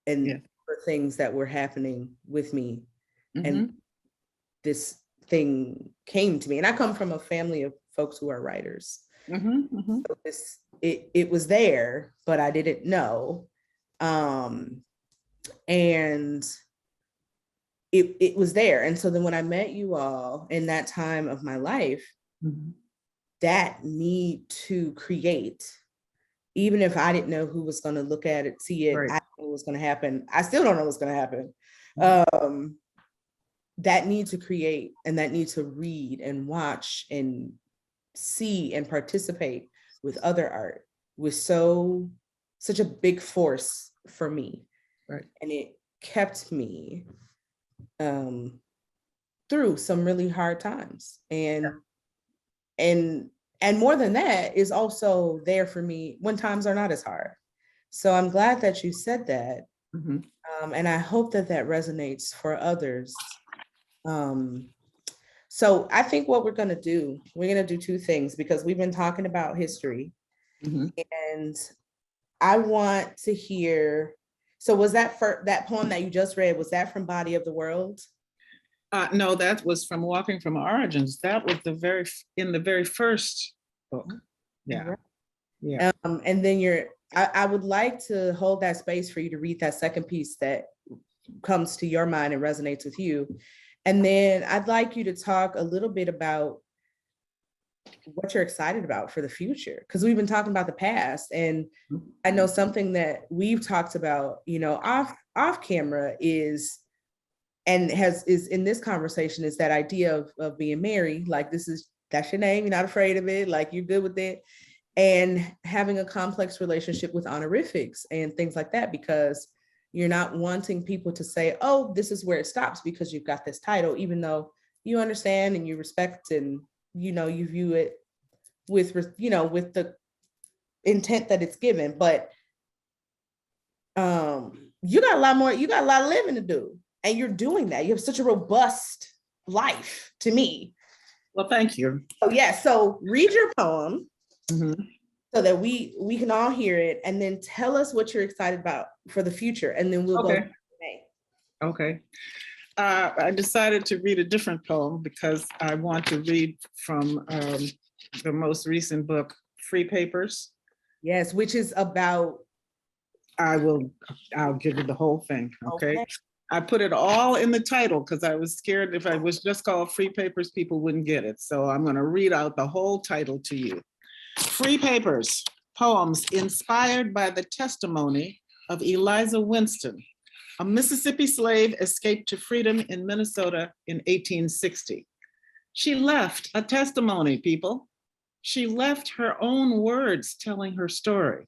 and for things that were happening with me. And this thing came to me. And I come from a family of folks who are writers. So it was there, but I didn't know. And it was there. And so then when I met you all in that time of my life, that need to create, even if I didn't know who was going to look at it, see it, I didn't know what was going to happen. I still don't know what's going to happen. That need to create and that need to read and watch and see and participate with other art was such a big force for me. Right. And it kept me through some really hard times. And more than that is also there for me when times are not as hard. So I'm glad that you said that. And I hope that resonates for others. So I think what we're going to do two things, because we've been talking about history and I want to hear, So was that for that poem that you just read, was that from Body of the World? No, that was from Walking from Origins. That was in the very first book. Yeah. Right. Yeah. And then I would like to hold that space for you to read that second piece that comes to your mind and resonates with you. And then I'd like you to talk a little bit about what you're excited about for the future, because we've been talking about the past, and I know something that we've talked about, you know, off camera is in this conversation is that idea of being married, like that's your name, you're not afraid of it, like you're good with it, and having a complex relationship with honorifics and things like that, because you're not wanting people to say, oh, this is where it stops because you've got this title, even though you understand and you respect and, you know, you view it with, you know, with the intent that it's given. But you got a lot of living to do, and you're doing that. You have such a robust life, to me. Well, thank you. Oh yeah, so read your poem. Mm-hmm. So that we can all hear it, and then tell us what you're excited about for the future, and then we'll Okay. go. Okay. I decided to read a different poem because I want to read from the most recent book, Free Papers. Yes, which is about. I'll give you the whole thing. Okay. I put it all in the title because I was scared if I was just called Free Papers, people wouldn't get it. So I'm going to read out the whole title to you. Free Papers, poems inspired by the testimony of Eliza Winston, a Mississippi slave escaped to freedom in Minnesota in 1860. She left a testimony, people. She left her own words telling her story.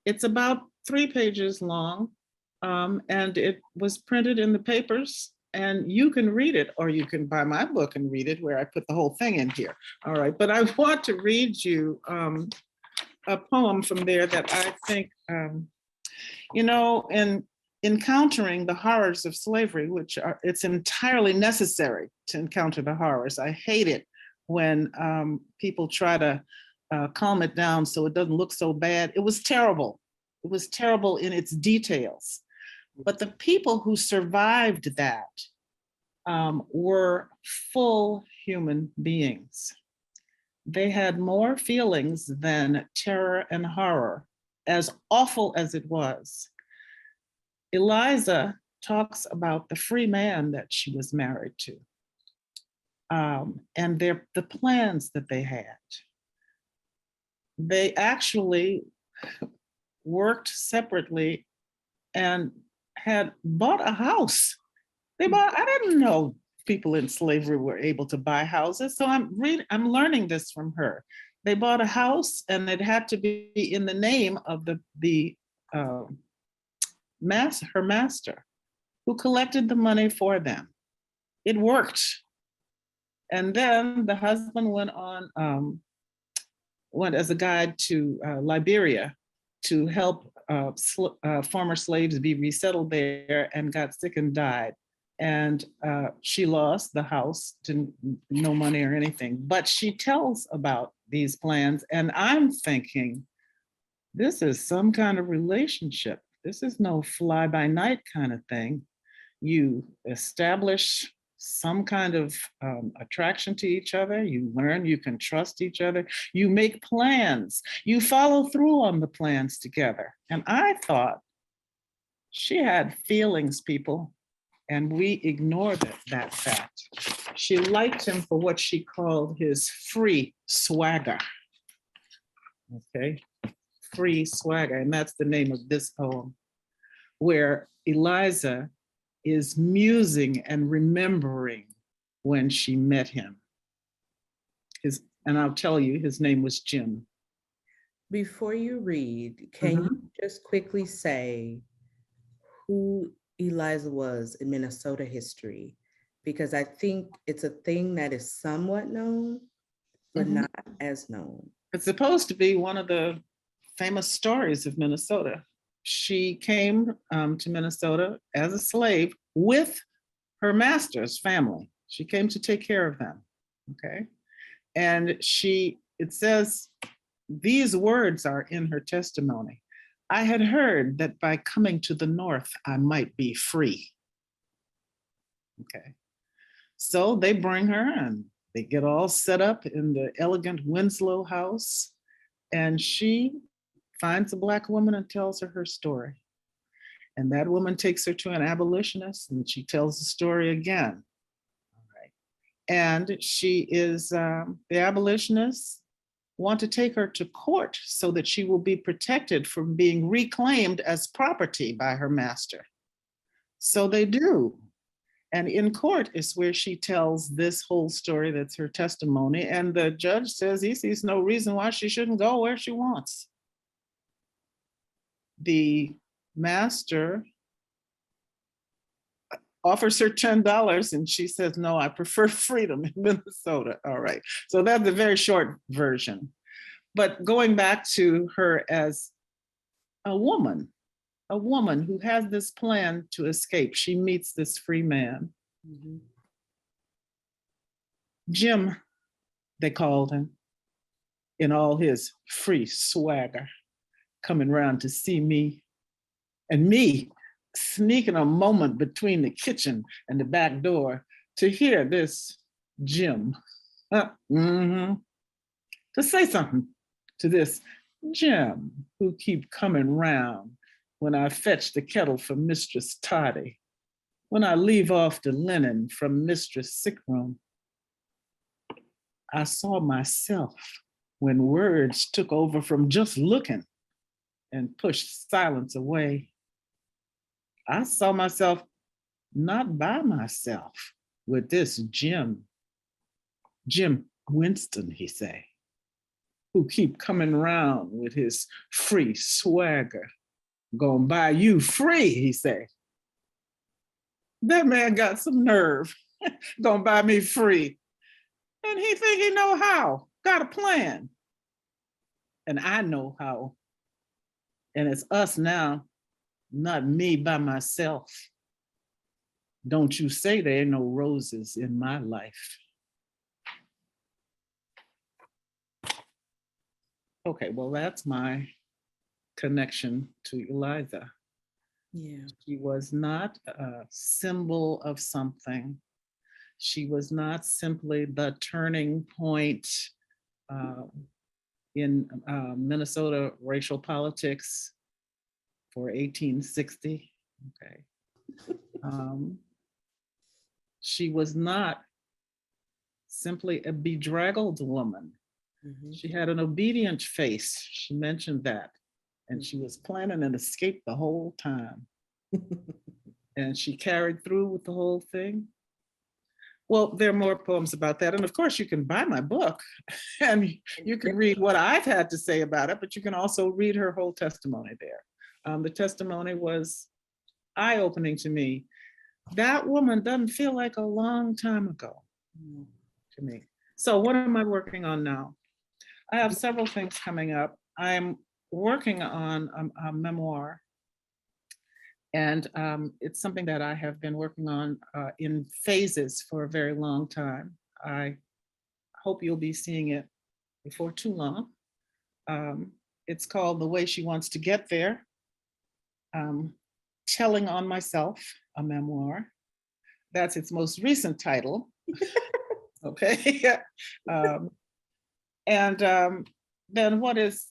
It's about 3 pages long, and it was printed in the papers, and you can read it, or you can buy my book and read it, where I put the whole thing in here. All right, but I want to read you a poem from there that I think, you know, in encountering the horrors of slavery, it's entirely necessary to encounter the horrors. I hate it when people try to calm it down so it doesn't look so bad. It was terrible. It was terrible in its details. But the people who survived that were full human beings. They had more feelings than terror and horror, as awful as it was. Eliza talks about the free man that she was married to, and the plans that they had. They actually worked separately and had bought a house. I didn't know people in slavery were able to buy houses. So I'm learning this from her. They bought a house, and it had to be in the name of her master, who collected the money for them. It worked. And then the husband went as a guide to Liberia to help former slaves be resettled there, and got sick and died. And she lost the house, no money or anything, but she tells about these plans. And I'm thinking, this is some kind of relationship. This is no fly by night kind of thing. You establish some kind of attraction to each other. You learn you can trust each other. You make plans. You follow through on the plans together. And I thought she had feelings, people, and we ignored that fact. She liked him for what she called his free swagger. Okay, free swagger, and that's the name of this poem, where Eliza is musing and remembering when she met him. And I'll tell you, his name was Jim. Before you read, can you just quickly say who Eliza was in Minnesota history? Because I think it's a thing that is somewhat known, but not as known. It's supposed to be one of the famous stories of Minnesota. She came to Minnesota as a slave with her master's family. She came to take care of them, okay? And it says, these words are in her testimony. I had heard that by coming to the North, I might be free. Okay. So they bring her and they get all set up in the elegant Winslow house. And she finds a Black woman and tells her story. And that woman takes her to an abolitionist and she tells the story again. All right. And she is, the abolitionists want to take her to court so that she will be protected from being reclaimed as property by her master. So they do. And in court is where she tells this whole story, that's her testimony. And the judge says he sees no reason why she shouldn't go where she wants. The master offers her $10 and she says, no, I prefer freedom in Minnesota. All right, so that's a very short version. But going back to her as a woman who has this plan to escape, she meets this free man. Mhm. Jim, they called him, in all his free swagger, coming round to see me, and me sneaking a moment between the kitchen and the back door to hear this Jim, to say something to this Jim who keep coming round when I fetch the kettle for Mistress Toddy, when I leave off the linen from Mistress' sick room. I saw myself when words took over from just looking and pushed silence away. I saw myself not by myself with this Jim Winston, he say, who keep coming round with his free swagger. Gonna buy you free, he say. That man got some nerve, gonna buy me free. And he think he know how, got a plan. And I know how. And it's us now, not me by myself. Don't you say there ain't no roses in my life. Okay, well, that's my connection to Eliza. Yeah. She was not a symbol of something. She was not simply the turning point in Minnesota racial politics for 1860. Okay. She was not simply a bedraggled woman. Mhm. She had an obedient face. She mentioned that. And she was planning an escape the whole time. And she carried through with the whole thing. Well, there are more poems about that. And of course, you can buy my book and you can read what I've had to say about it, but you can also read her whole testimony there. The testimony was eye-opening to me. That woman doesn't feel like a long time ago to me. So what am I working on now? I have several things coming up. I'm working on a memoir, and it's something that I have been working on in phases for a very long time. I hope you'll be seeing it before too long. It's called The Way She Wants to Get There, Telling on Myself, a memoir. That's its most recent title. Okay. Then what is,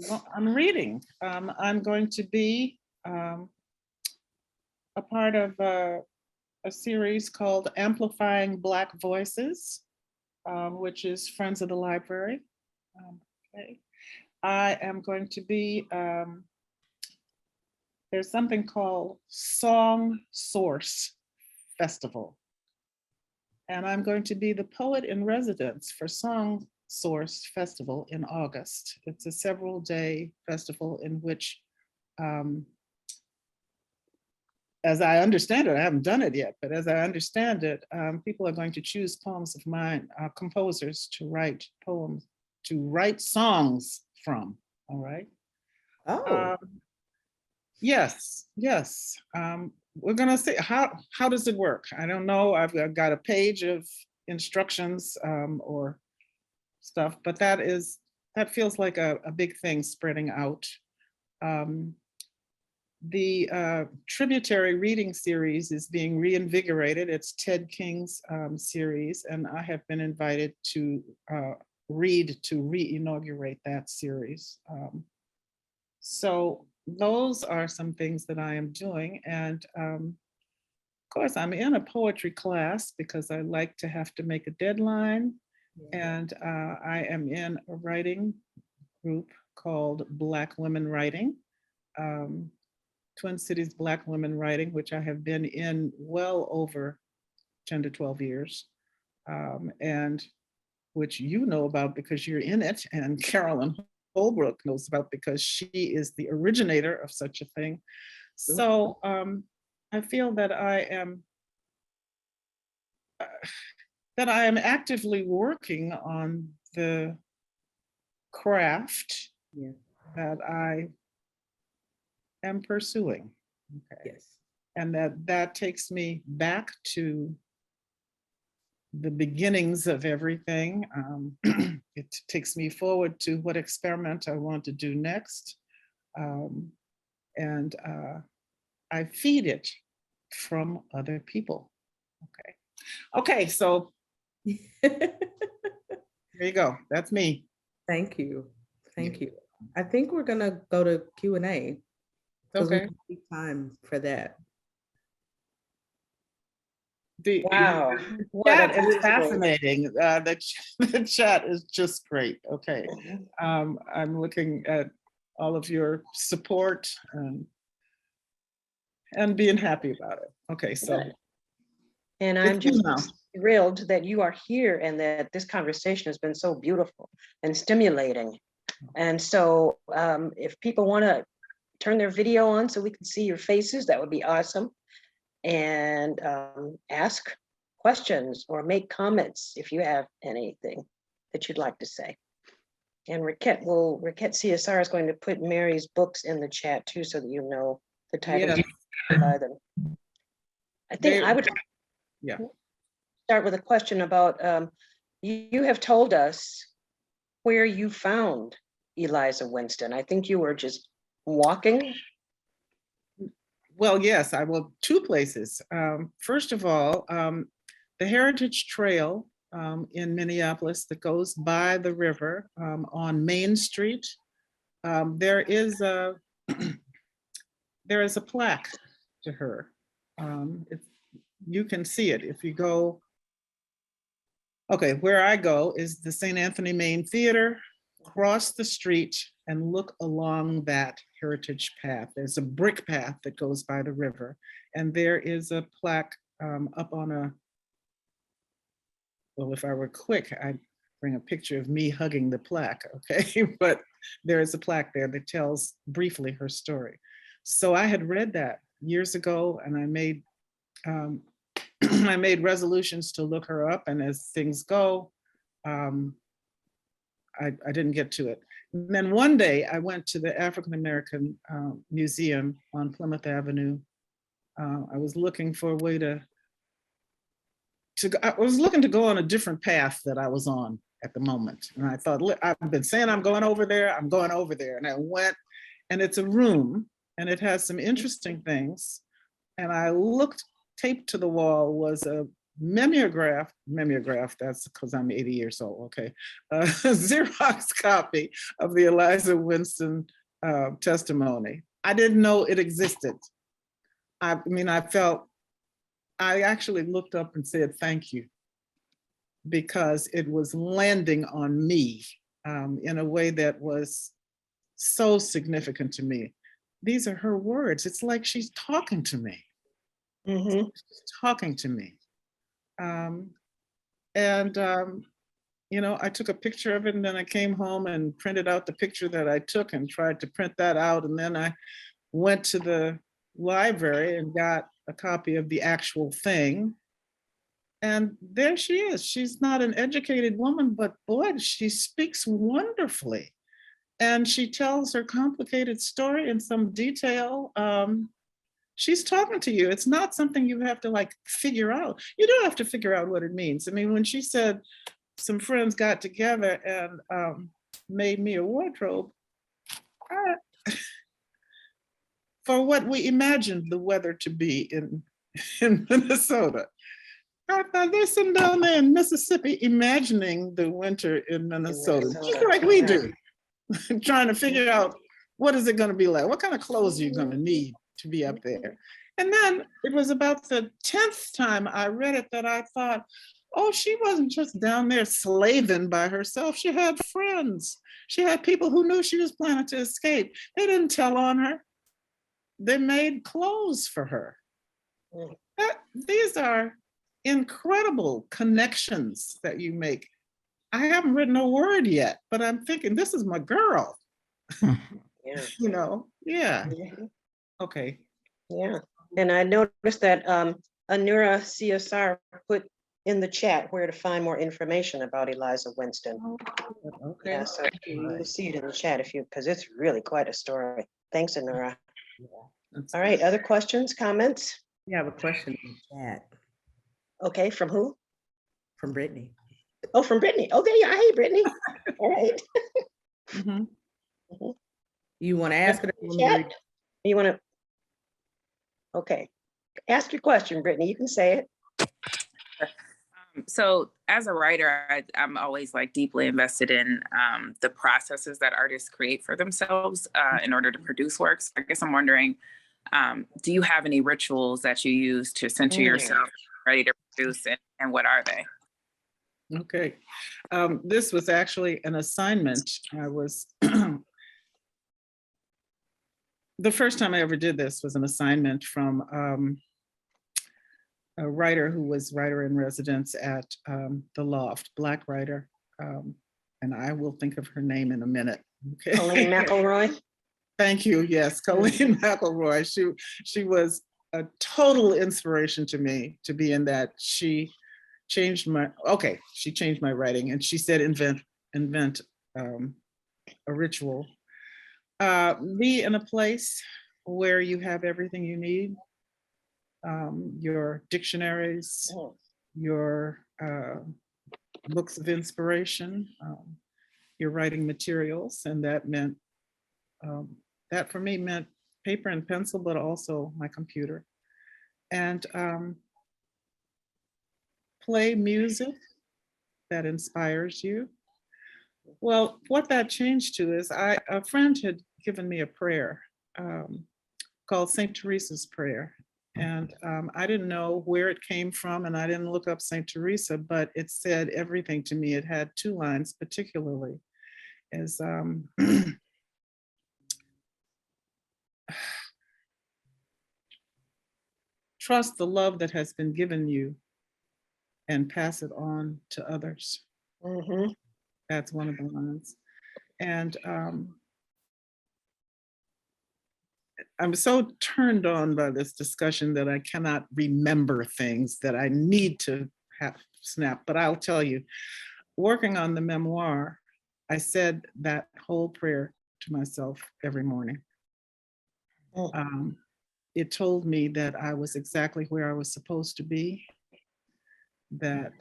well, I'm reading. I'm going to be a part of a series called Amplifying Black Voices, which is Friends of the Library. Okay. I am going to be, there's something called Song Source Festival. And I'm going to be the poet in residence for Song Source Festival in August. It's a several-day festival in which, as I understand it, I haven't done it yet, but as I understand it, people are going to choose poems of mine, composers to write poems, to write songs from, all right? Oh. Yes. We're gonna see, how does it work? I don't know, I've got a page of instructions or stuff, but that feels like a big thing spreading out. The Tributary reading series is being reinvigorated. It's Ted King's series, and I have been invited to read to re-inaugurate that series. So those are some things that I am doing. And of course, I'm in a poetry class because I like to have to make a deadline. And I am in a writing group called Black Women Writing. Twin Cities Black Women Writing, which I have been in well over 10 to 12 years, and which you know about because you're in it, and Carolyn Holbrook knows about because she is the originator of such a thing. So I feel that I am actively working on the craft that I am pursuing. Okay. Yes. And that takes me back to the beginnings of everything. It takes me forward to what experiment I want to do next. And I feed it from other people. Okay, so there you go. That's me. Thank you. Thank you. I think we're gonna go to Q&A. Because we Okay. can take time for that. Wow. The What a chat is beautiful- fascinating. The chat is just great. Okay. I'm looking at all of your support and being happy about it. Okay, so. Good. And I'm it's you just now. thrilled that you are here and that this conversation has been so beautiful and stimulating. And so if people want to turn their video on so we can see your faces, that would be awesome. And ask questions or make comments if you have anything that you'd like to say. And Raquette CSR is going to put Mary's books in the chat too, so that you know the title. Yes. I think I would start with a question about, you have told us where you found Eliza Winston. I think you were just walking. Well, yes, I will. Two places. First of all, the Heritage Trail in Minneapolis that goes by the river on Main Street. There is a plaque to her. You can see it if you go. Okay, where I go is the St. Anthony Main Theater. Cross the street and look along that heritage path. There's a brick path that goes by the river, and there is a plaque up on well, if I were quick, I'd bring a picture of me hugging the plaque, okay? But there is a plaque there that tells briefly her story. So I had read that years ago, and I made I made resolutions to look her up, and as things go, I didn't get to it. And then one day I went to the African American Museum on Plymouth Avenue. I was looking for a way I was looking to go on a different path that I was on at the moment. And I thought, I've been saying I'm going over there. And I went, and it's a room, and it has some interesting things. And I looked, taped to the wall was a mimeograph, that's because I'm 80 years old, okay. A Xerox copy of the Eliza Winston testimony. I didn't know it existed. I mean, I actually looked up and said, thank you, because it was landing on me in a way that was so significant to me. These are her words. It's like she's talking to me. Mm-hmm. She's talking to me. You know, I took a picture of it, and then I came home and printed out the picture that I took and tried to print that out. And then I went to the library and got a copy of the actual thing. And there she is. She's not an educated woman, but boy, she speaks wonderfully. And she tells her complicated story in some detail. She's talking to you. It's not something you have to like figure out. You don't have to figure out what it means. I mean, when she said some friends got together and made me a wardrobe, for what we imagined the weather to be in Minnesota. I thought they're sitting down there in Mississippi imagining the winter in Minnesota, just Minnesota, like we yeah. do, trying to figure out what is it going to be like? What kind of clothes are you going to need to be up there? And then it was about the 10th time I read it that I thought, oh, she wasn't just down there slaving by herself. She had friends. She had people who knew she was planning to escape. They didn't tell on her. They made clothes for her. Mm. These are incredible connections that you make. I haven't written a word yet, but I'm thinking, this is my girl. Yeah. You know, yeah. Mhm. Okay. Yeah, and I noticed that Anura CSR put in the chat where to find more information about Eliza Winston. Okay. Yeah, so you'll see it in the chat if you, because it's really quite a story. Thanks, Anura. That's All right, other questions, comments? We have a question in the chat Okay, from who? from Brittany. Oh, from Brittany. Oh, there you are. Hey, Brittany. All right. Mhm. You want to ask it? Or you want me to Chat? read? You want to? Okay, ask your question, Brittany. You can say it. So as a writer, I'm always like deeply invested in the processes that artists create for themselves in order to produce works. I guess I'm wondering, do you have any rituals that you use to center yourself ready to produce, and what are they? Okay. This was actually an assignment. I was, the first time I ever did this was an assignment from a writer who was writer in residence at the Loft, Black writer. And I will think of her name in a minute. Okay. Colleen McElroy. Thank you. Yes, Colleen McElroy. She was a total inspiration to me to be in that. She changed my writing, and she said invent a ritual. Be in a place where you have everything you need. Your dictionaries, your books of inspiration, your writing materials, and that meant that for me meant paper and pencil, but also my computer. And play music that inspires you. Well, what that changed to is a friend had given me a prayer called St. Teresa's Prayer. And I didn't know where it came from, and I didn't look up St. Teresa, but it said everything to me. It had 2 lines particularly, as trust the love that has been given you and pass it on to others. Mm-hmm. That's one of the lines. And I'm so turned on by this discussion that I cannot remember things that I need to have snap, but I'll tell you, working on the memoir, I said that whole prayer to myself every morning. It told me that I was exactly where I was supposed to be, that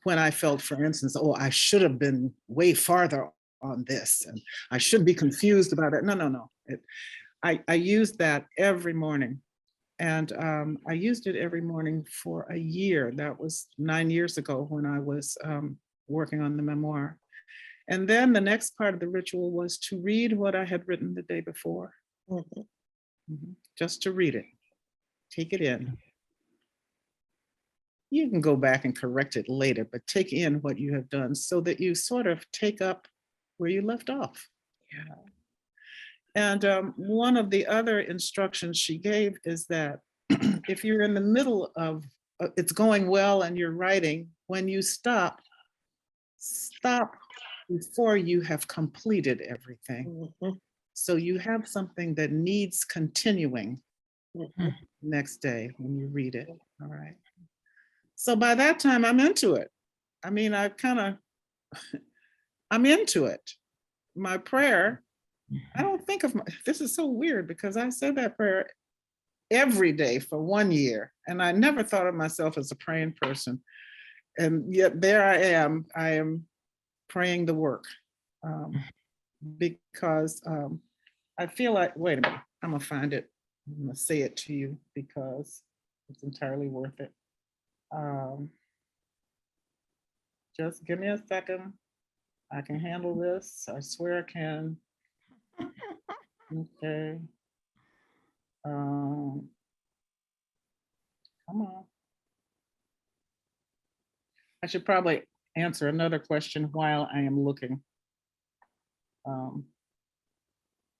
when I felt, for instance, oh, I should have been way farther on this, and I shouldn't be confused about it. No. I used that every morning, and I used it every morning for a year. That was 9 years ago when I was working on the memoir. And then the next part of the ritual was to read what I had written the day before. Just to read it, take it in. You can go back and correct it later, but take in what you have done so that you sort of take up where you left off. And one of the other instructions she gave is that if you're in the middle of it's going well and you're writing, when you stop before you have completed everything. So you have something that needs continuing next day when you read it. All right. So by that time, I'm into it. I mean, I'm into it. My prayer, I don't think of this is so weird because I said that prayer every day for 1 year, and I never thought of myself as a praying person. And yet there I am praying the work because I feel like, wait a minute, I'm gonna find it. I'm gonna say it to you because it's entirely worth it. Just give me a second. I can handle this. I swear I can. Okay. Come on. I should probably answer another question while I am looking.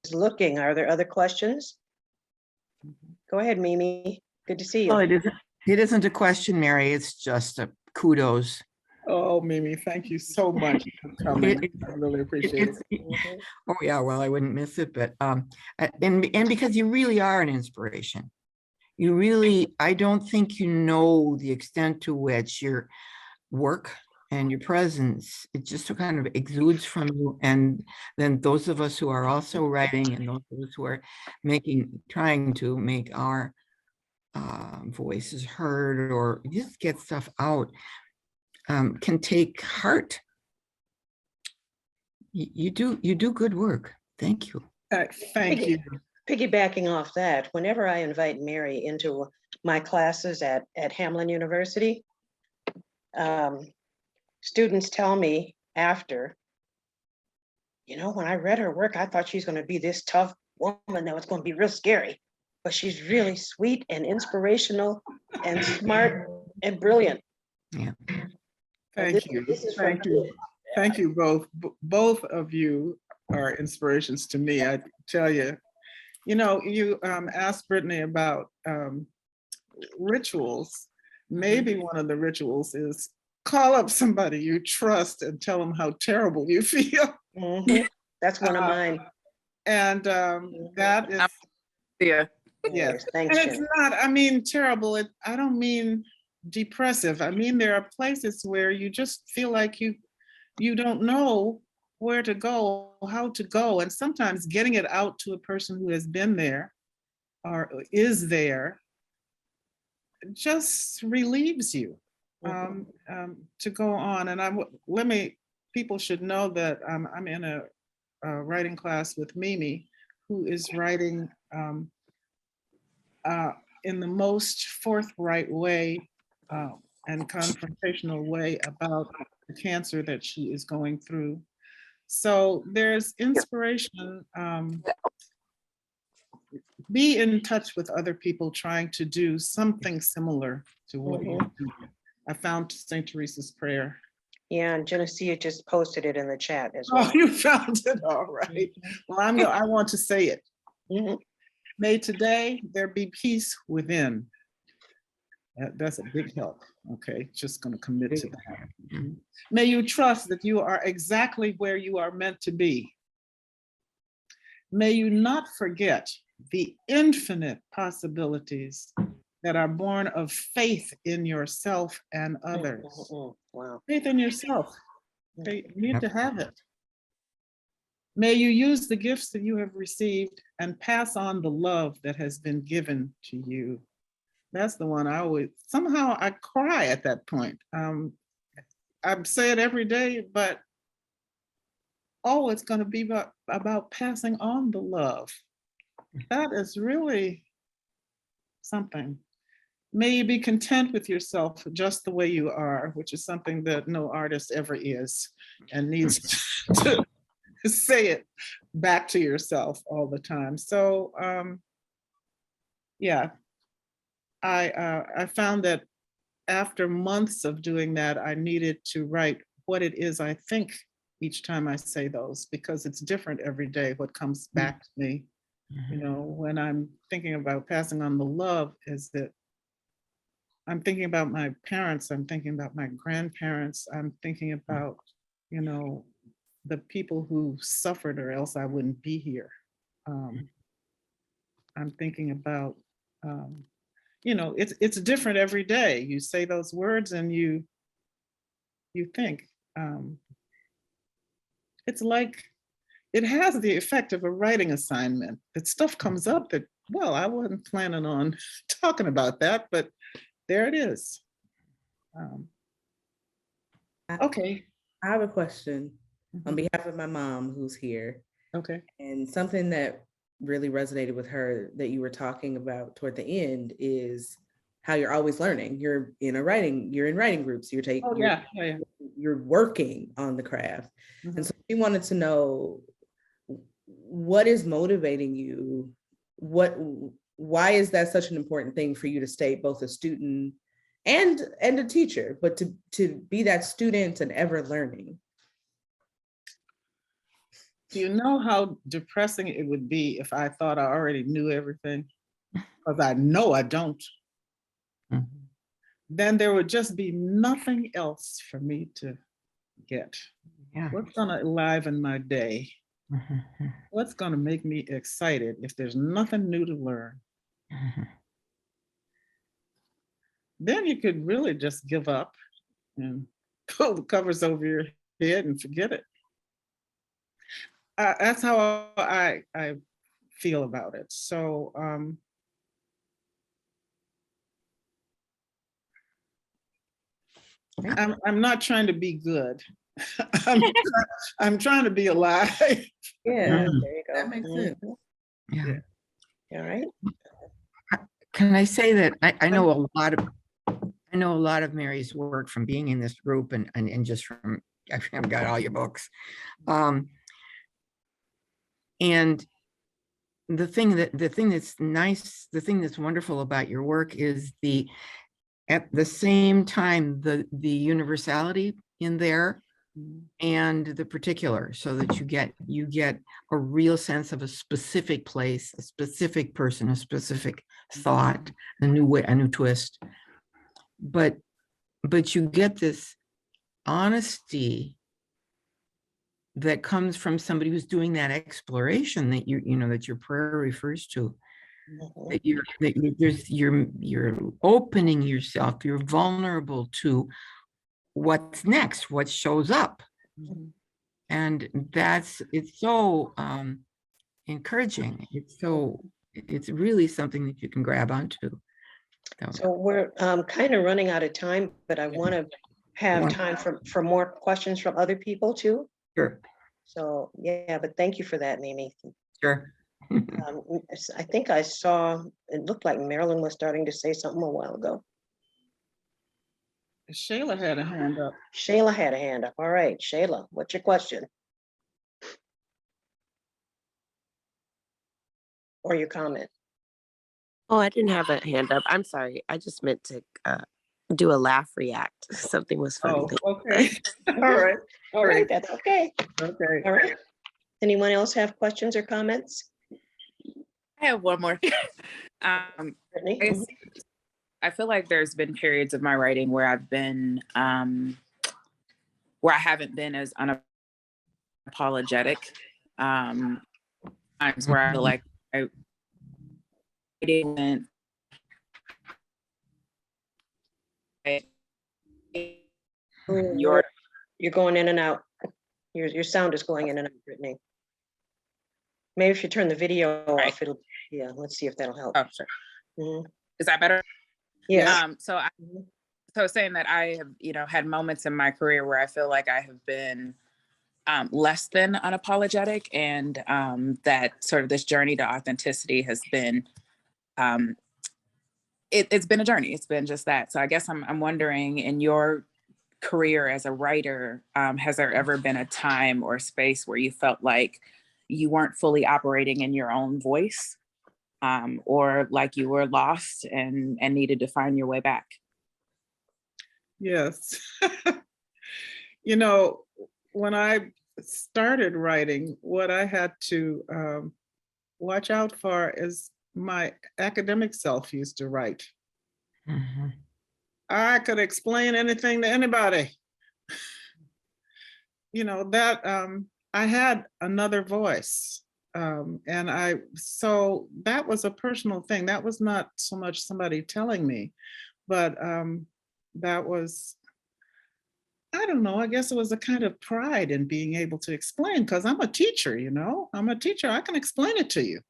Just looking, are there other questions? Go ahead, Mimi. Good to see Well, you. it isn't a question, Mary. It's just a kudos. Oh, Mimi, thank you so much for coming. I really appreciate it. Mhm. Oh yeah, well, I wouldn't miss it, but and because you really are an inspiration. You really, I don't think you know the extent to which your work and your presence, it just kind of exudes from you. And then those of us who are also writing and those of us who are trying to make our voices heard or just get stuff out, can take heart. You do good work. Thank you. Thank you. Piggybacking off that, whenever I invite Mary into my classes at Hamlin University, students tell me after, you know, when I read her work, I thought she's going to be this tough woman that was going to be real scary, but she's really sweet and inspirational and smart and brilliant. Yeah. Thank you. This is Thank from you. Thank you both. Both of you are inspirations to me. I tell you, you know, you asked Brittany about rituals. Maybe one of the rituals is call up somebody you trust and tell them how terrible you feel. Mhm. That's one of mine. And that is, Yeah. yes. Thanks, And it's Jen. not, I mean, terrible. I don't mean depressive. I mean, there are places where you just feel like you don't know where to go, how to go. And sometimes getting it out to a person who has been there or is there just relieves you to go on. And people should know that I'm in a writing class with Mimi, who is writing in the most forthright way and confrontational way about the cancer that she is going through. So there's inspiration. Be in touch with other people trying to do something similar to what you do. I found St. Teresa's prayer. Yeah, and Genesia just posted it in the chat as Oh, well. you found it, all right. Well, I want to say it. Mhm. May today there be peace within. That's a big help. Okay, just going to commit to that. May you trust that you are exactly where you are meant to be. May you not forget the infinite possibilities that are born of faith in yourself and others. Mhm. Wow. Faith in yourself. You need to have it. May you use the gifts that you have received and pass on the love that has been given to you. That's the one somehow I cry at that point. I say it every day, but it's going to be about passing on the love. That is really something. May you be content with yourself just the way you are, which is something that no artist ever is and needs to say it back to yourself all the time. So yeah, I found that after months of doing that, I needed to write what it is I think each time I say those, because it's different every day what comes back to me. You know, when I'm thinking about passing on the love, is that I'm thinking about my parents, I'm thinking about my grandparents, I'm thinking about, you know, the people who suffered or else I wouldn't be here. I'm thinking about, you know, it's different every day. You say those words and you think. It's like, it has the effect of a writing assignment. That stuff comes up that, well, I wasn't planning on talking about that, but there it is. Okay. I have a question on behalf of my mom who's here. Okay. And something that really resonated with her that you were talking about toward the end is how you're always learning. You're in writing groups, Oh, yeah, yeah. you're working on the craft. Mhm. And so she wanted to know, what is motivating you? Why is that such an important thing for you to stay both a student and a teacher, but to be that student and ever learning? Do you know how depressing it would be if I thought I already knew everything? Because I know I don't. Mhm. Then there would just be nothing else for me to get. Yeah. What's gonna enliven my day? Mhm. What's gonna make me excited if there's nothing new to learn? Mhm. Then you could really just give up and pull the covers over your head and forget it. That's how I feel about it. So I'm not trying to be good. I'm, I'm trying to be alive. Yeah, Mhm. there you go. That makes sense. Yeah. All right. Can I say that I know a lot of Mary's work from being in this group and just from, I've got all your books. And the thing that's nice, the thing that's wonderful about your work is at the same time, the universality in there and the particular, so that you get a real sense of a specific place, a specific person, a specific thought, a new twist. But you get this honesty that comes from somebody who's doing that exploration that that your prayer refers to. Mhm. You're opening yourself, you're vulnerable to what's next, what shows up. Mhm. And it's so encouraging. It's really something that you can grab onto. So we're kind of running out of time, but I want to have time for more questions from other people too. Sure, So yeah, but thank you for that, Mimi. sure. I think I saw, it looked like Marilyn was starting to say something a while ago. Shayla had a hand up. Shayla had a hand up. All right, Shayla, what's your question? Or your comment? Oh, I didn't have a hand up. I'm sorry. I just meant to do a laugh react. Something was funny. Oh, okay. All right. All right, that's okay. Okay. All right. Anyone else have questions or comments? I have one more. Brittany? I I feel like there's been periods of my writing where I've been, where I haven't been as unapologetic. Times where I feel like I didn't. You're going in and out. Your sound is going in and out, Brittany. Maybe if you turn the video off, it'll, yeah, let's see if that'll help. Oh, sure. Mhm. Is that better? Yes. So saying that I have, had moments in my career where I feel like I have been less than unapologetic, and that sort of this journey to authenticity has been, it's been a journey. It's been just that. So I guess I'm wondering, in your career as a writer, has there ever been a time or space where you felt like you weren't fully operating in your own voice, or like you were lost and needed to find your way back? Yes. When I started writing, what I had to watch out for is my academic self used to write. Mhm. I could explain anything to anybody. That I had another voice. So that was a personal thing. That was not so much somebody telling me, but that was, I don't know, I guess it was a kind of pride in being able to explain, because I'm a teacher, I'm a teacher, I can explain it to you.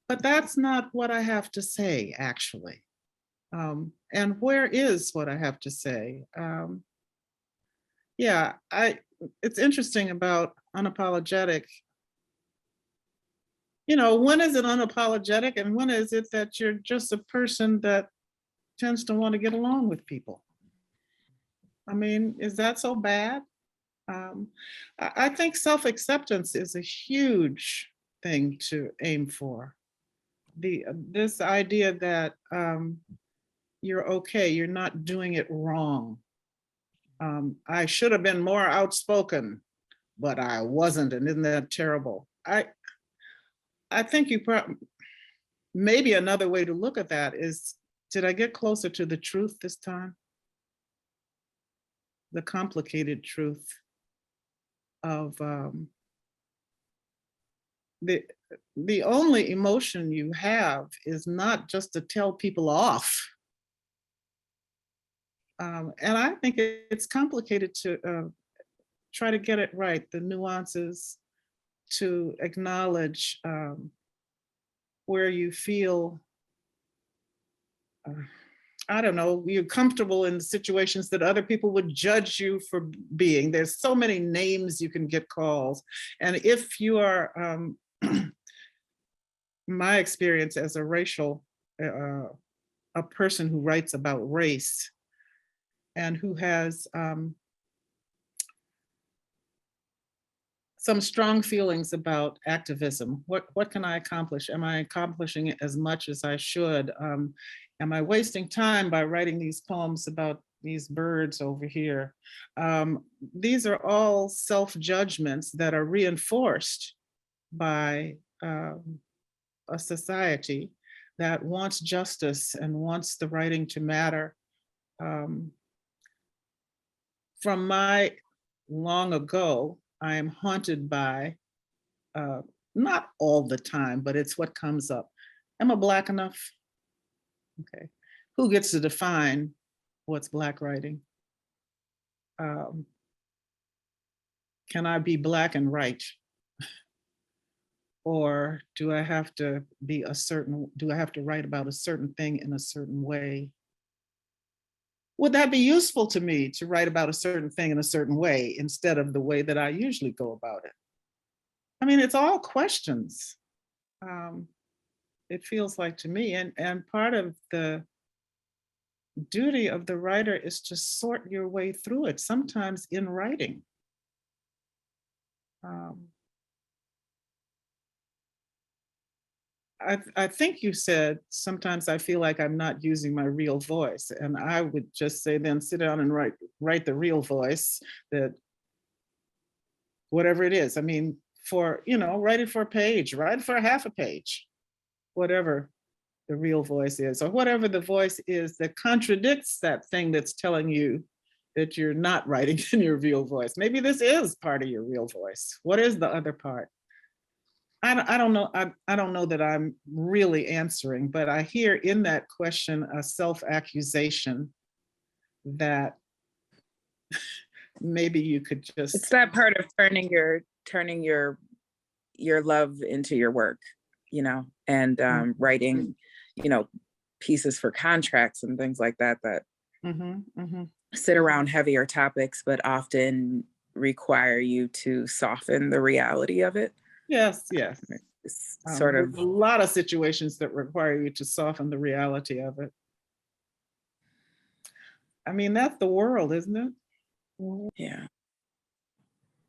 But that's not what I have to say, actually. And where is what I have to say? Yeah, it's interesting about unapologetic. you know, when is it unapologetic and when is it that you're just a person that tends to want to get along with people? I mean, is that so bad? I think self-acceptance is a huge thing to aim for. This idea that you're okay, you're not doing it wrong. I should have been more outspoken, but I wasn't, and isn't that terrible? I think maybe another way to look at that is, did I get closer to the truth this time? The complicated truth of the only emotion you have is not just to tell people off. And I think it's complicated to try to get it right, the nuances, to acknowledge where you feel, I don't know, you're comfortable in situations that other people would judge you for being. There's so many names you can get called. And if you are, my experience as a racial, a person who writes about race and who has some strong feelings about activism. What can I accomplish? Am I accomplishing as much as I should? Am I wasting time by writing these poems about these birds over here? These are all self-judgments that are reinforced by a society that wants justice and wants the writing to matter. From my long ago, I am haunted by, not all the time, but it's what comes up. Am I Black enough? Okay. Who gets to define what's Black writing? Can I be Black and right? Or do I have to be do I have to write about a certain thing in a certain way? Would that be useful to me to write about a certain thing in a certain way instead of the way that I usually go about it? I mean, it's all questions. It feels like to me, and part of the duty of the writer is to sort your way through it, sometimes in writing. I think you said, sometimes I feel like I'm not using my real voice. And I would just say, then sit down and write the real voice, that whatever it is. I mean, write it for a page, write it for half a page, whatever the real voice is, or whatever the voice is that contradicts that thing that's telling you that you're not writing in your real voice. Maybe this is part of your real voice. What is the other part? I don't know. I don't know that I'm really answering, but I hear in that question a self-accusation that maybe you could just. It's that part of turning your love into your work, and writing, pieces for contracts and things like that sit around heavier topics, but often require you to soften the reality of it. Yes, yes. It's sort of a lot of situations that require you to soften the reality of it. I mean, that's the world, isn't it? Yeah.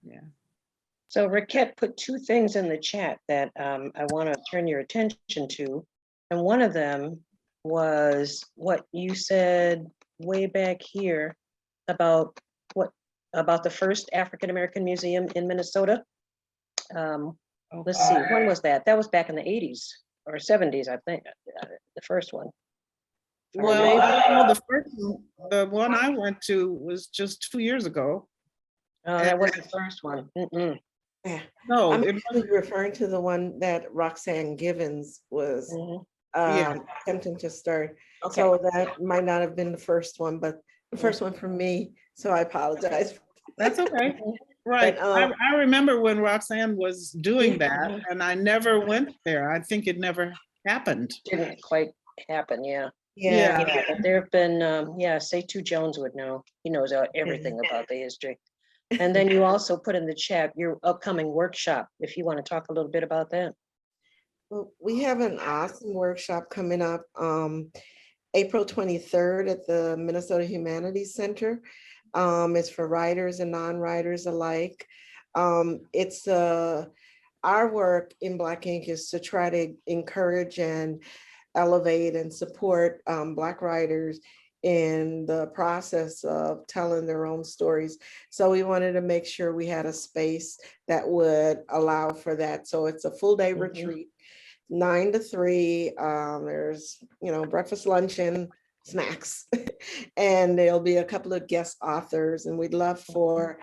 Yeah. So Raquette put two things in the chat that I want to turn your attention to. And one of them was what you said way back here about the first African-American museum in Minnesota. Let's see, when was that? That was back in the 80s or 70s, I think, the first one. Well, I don't know, the one I went to was just 2 years ago. That was the first one. Yeah. No, I'm actually referring to the one that Roxanne Givens was attempting to start. Okay. So that might not have been the first one, but the first one for me. So I apologize. That's okay. Right. But, I remember when Roxanne was doing that, and I never went there. I think it never happened. Didn't quite happen, yeah. Yeah. Yeah, but there have been, Say2 Jones would know. He knows everything about the history. And then you also put in the chat your upcoming workshop, if you want to talk a little bit about that. Well, we have an awesome workshop coming up April 23rd at the Minnesota Humanities Center. It's for writers and non-writers alike. It's our work in Black Ink is to try to encourage and elevate and support Black writers in the process of telling their own stories. So we wanted to make sure we had a space that would allow for that. So it's a full day retreat, 9 to 3. There's, breakfast, lunch, and snacks. And there'll be a couple of guest authors, and we'd love for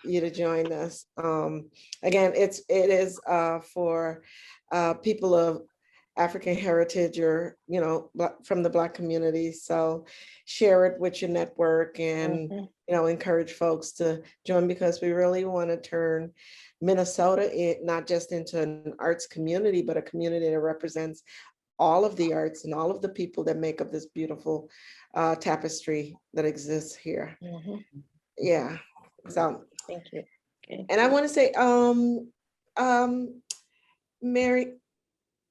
you to join us. Again, it is for people of African heritage or, from the Black community. So share it with your network and, encourage folks to join, because we really want to turn Minnesota not just into an arts community, but a community that represents all of the arts and all of the people that make up this beautiful tapestry that exists here. Yeah. So Thank you. Okay. and I want to say, Mary,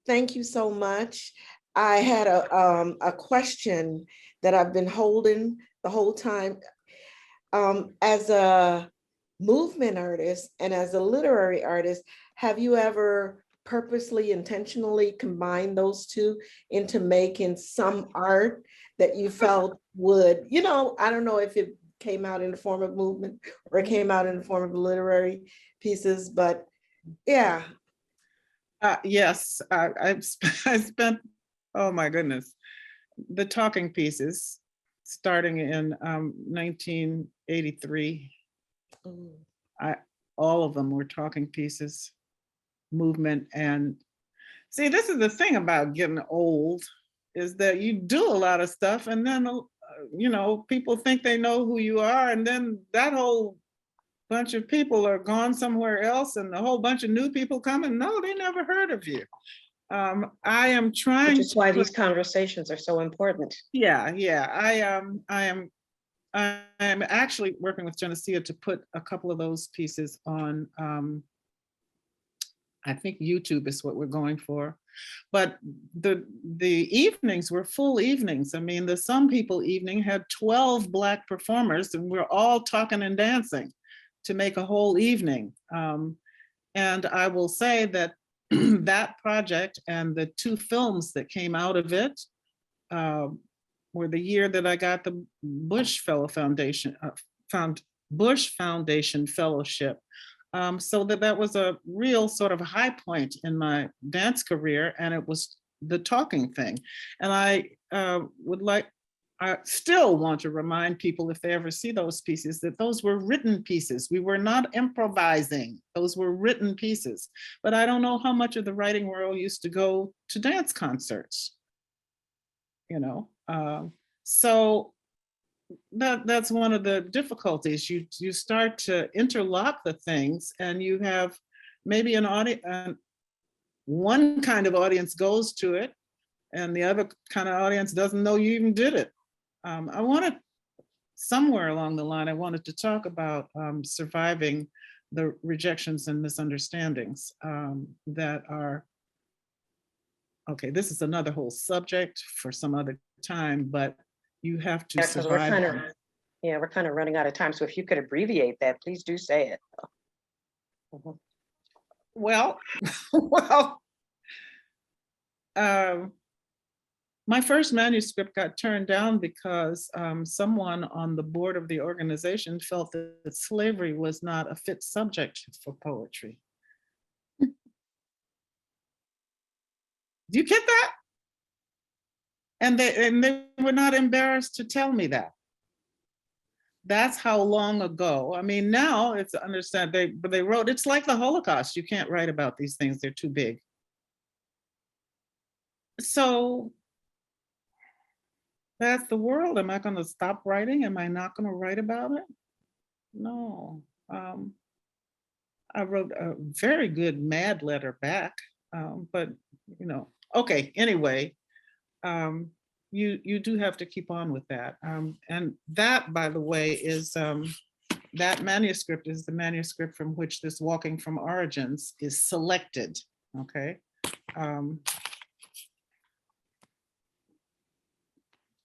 thank you so much. I had a question that I've been holding the whole time. As a movement artist and as a literary artist, have you ever purposely, intentionally combined those two into making some art that you felt would, I don't know if it came out in the form of movement or it came out in the form of literary pieces, but yeah. Yes, I spent, oh my goodness, the talking pieces starting in 1983. All of them were talking pieces, movement. And see, this is the thing about getting old, is that you do a lot of stuff and then, people think they know who you are, and then that whole bunch of people are gone somewhere else and a whole bunch of new people come and no, they never heard of you. I am trying. Which is why these conversations are so important. Yeah. I am actually working with Genesia to put a couple of those pieces on, I think YouTube is what we're going for. But the evenings were full evenings. I mean, the Some People evening had 12 Black performers and we're all talking and dancing to make a whole evening. And I will say that that project and the 2 films that came out of it were the year that I got the Bush Foundation Fellowship. So that was a real sort of high point in my dance career, and it was the talking thing. And I still want to remind people, if they ever see those pieces, that those were written pieces. We were not improvising. Those were written pieces. But I don't know how much of the writing world used to go to dance concerts, so that's one of the difficulties. You start to interlock the things, and you have maybe an audience, one kind of audience goes to it, and the other kind of audience doesn't know you even did it. I wanted, somewhere along the line, I wanted to talk about surviving the rejections and misunderstandings that are, okay, this is another whole subject for some other time, but you have to survive. We're kind of running out of time. So if you could abbreviate that, please do say it. Well, my first manuscript got turned down because someone on the board of the organization felt that slavery was not a fit subject for poetry. Do you get that? And they were not embarrassed to tell me that. That's how long ago. I mean, now it's understand, but they wrote, it's like the Holocaust. You can't write about these things, they're too big. So that's the world. Am I going to stop writing? Am I not going to write about it? No. I wrote a very good mad letter back, but okay, anyway. You do have to keep on with that. And that, by the way, is that manuscript is the manuscript from which this Walking from Origins is selected, okay?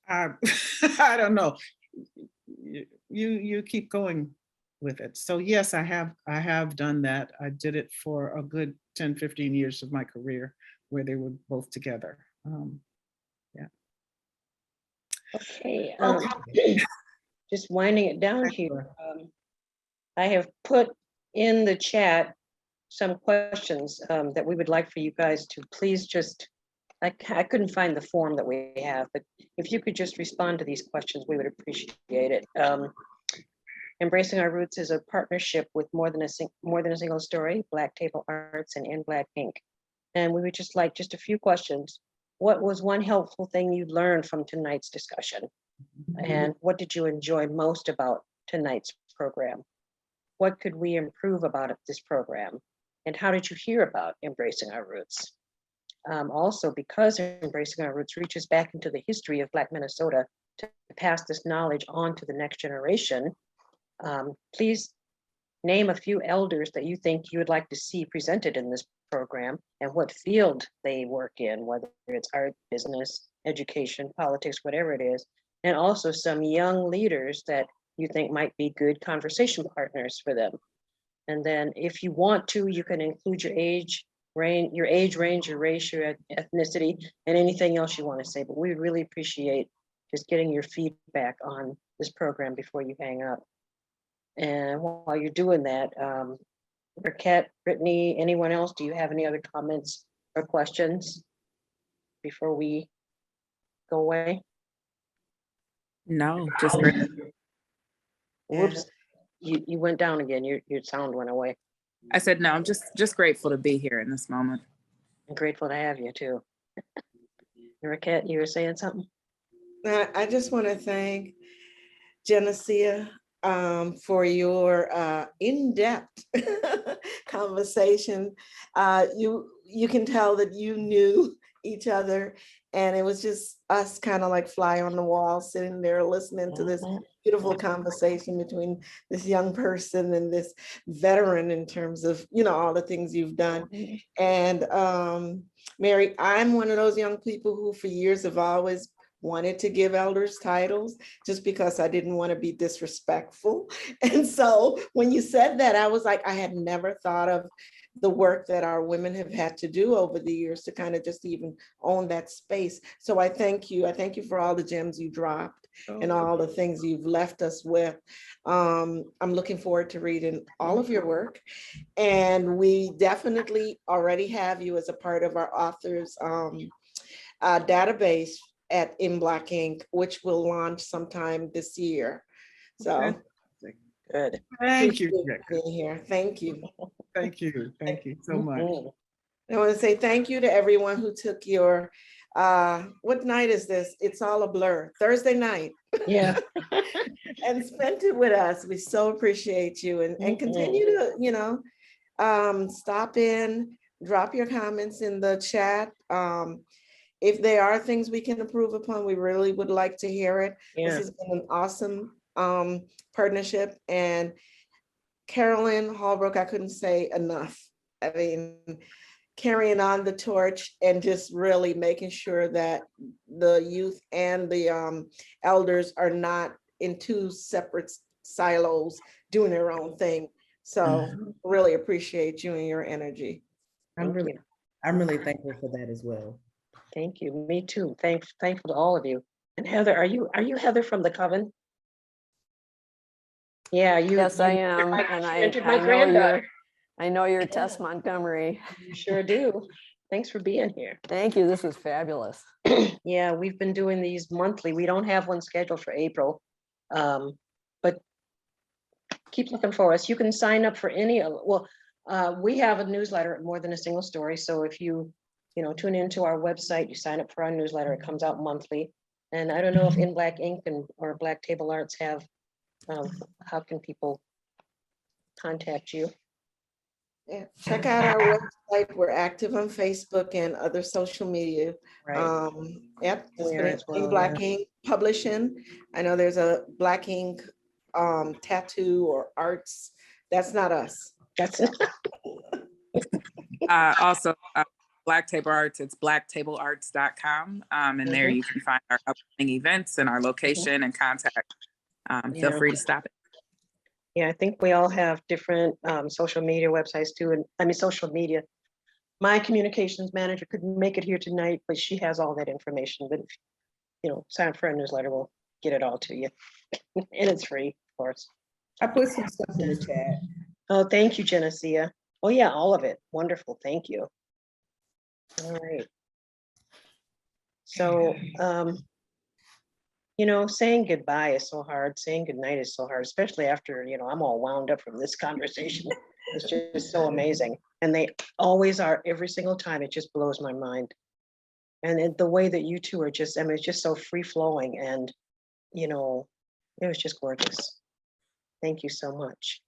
I, I don't know. You keep going with it. So yes, I have done that. I did it for a good 10, 15 years of my career where they were both together. Okay. Okay. Just winding it down here. Excellent. I have put in the chat some questions that we would like for you guys to please just, I couldn't find the form that we have, but if you could just respond to these questions, we would appreciate it. Embracing Our Roots is a partnership with more than a single story, Black Table Arts and In Black Ink. And we would just like just a few questions. What was one helpful thing you learned from tonight's discussion? And what did you enjoy most about tonight's program? What could we improve about this program? And how did you hear about Embracing Our Roots? Also, because Embracing Our Roots reaches back into the history of Black Minnesota to pass this knowledge on to the next generation, please name a few elders that you think you would like to see presented in this program and what field they work in, whether it's art, business, education, politics, whatever it is. And also some young leaders that you think might be good conversation partners for them. And then if you want to, you can include your age range, your race, your ethnicity, and anything else you want to say. But we really appreciate just getting your feedback on this program before you hang up. And while you're doing that, Raquette, Brittany, anyone else, do you have any other comments or questions before we go away? No, just great. Whoops, you went down again. Your sound went away. I said, no, I'm just grateful to be here in this moment. I'm grateful to have you too. Raquette, you were saying something? I just want to thank Genesia for your in-depth conversation. You can tell that you knew each other, and it was just us kind of like fly on the wall, sitting there listening to this beautiful conversation between this young person and this veteran in terms of, you know, all the things you've done. And Mary, I'm one of those young people who for years have always wanted to give elders titles just because I didn't want to be disrespectful. And so when you said that, I was like, I had never thought of the work that our women have had to do over the years to kind of just even own that space. So I thank you. I thank you for all the gems you dropped and all the things you've left us with. I'm looking forward to reading all of your work. And we definitely already have you as a part of our authors database at In Black Ink, which will launch sometime this year. So Good. Thank you. Being here. Thank you. Thank you. Thank you so much. I want to say thank you to everyone who took your, what night is this? It's all a blur. Thursday night. Yeah. And spent it with us. We so appreciate you and continue to, you know, stop in, drop your comments in the chat. If there are things we can improve upon, we really would like to hear it. Yeah. This has been an awesome partnership. And Carolyn Holbrook, I couldn't say enough. I mean, carrying on the torch and just really making sure that the youth and the elders are not in two separate silos doing their own thing. So really appreciate you and your energy. I'm really thankful for that as well. Thank you. Me too. Thankful to all of you. And Heather, are you Heather from the Coven? Yeah, you. Yes, I am. And I know your Tess Montgomery. You sure do. Thanks for being here. Thank you. This was fabulous. Yeah, we've been doing these monthly. We don't have one scheduled for April, but keep looking for us. You can sign up for any of, well, we have a newsletter at More Than a Single Story. So if you tune into our website, you sign up for our newsletter, it comes out monthly. And I don't know if In Black Ink or Black Table Arts have, how can people contact you? Yeah, check out our website. We're active on Facebook and other social media. Right. Yep, As well, In Black Ink Publishing. I know there's a Black Ink tattoo or arts. That's not us. That's it. Also, Black Table Arts, it's blacktablearts.com. And there you can find our upcoming events and our location and contact. Feel free to stop it. Yeah, I think we all have different social media websites too. And I mean, social media. My communications manager couldn't make it here tonight, but she has all that information. But if, you know, sign up for a newsletter, we'll get it all to you. And it's free, of course. I put some stuff in the chat. Oh, thank you, Genesia. Oh yeah, all of it. Wonderful, thank you. All right. So, you know, saying goodbye is so hard. Saying goodnight is so hard, especially after, you know, I'm all wound up from this conversation. It's just so amazing. And they always are every single time. It just blows my mind. And the way that you two are just, I mean, it's just so free flowing and, you know, it was just gorgeous. Thank you so much.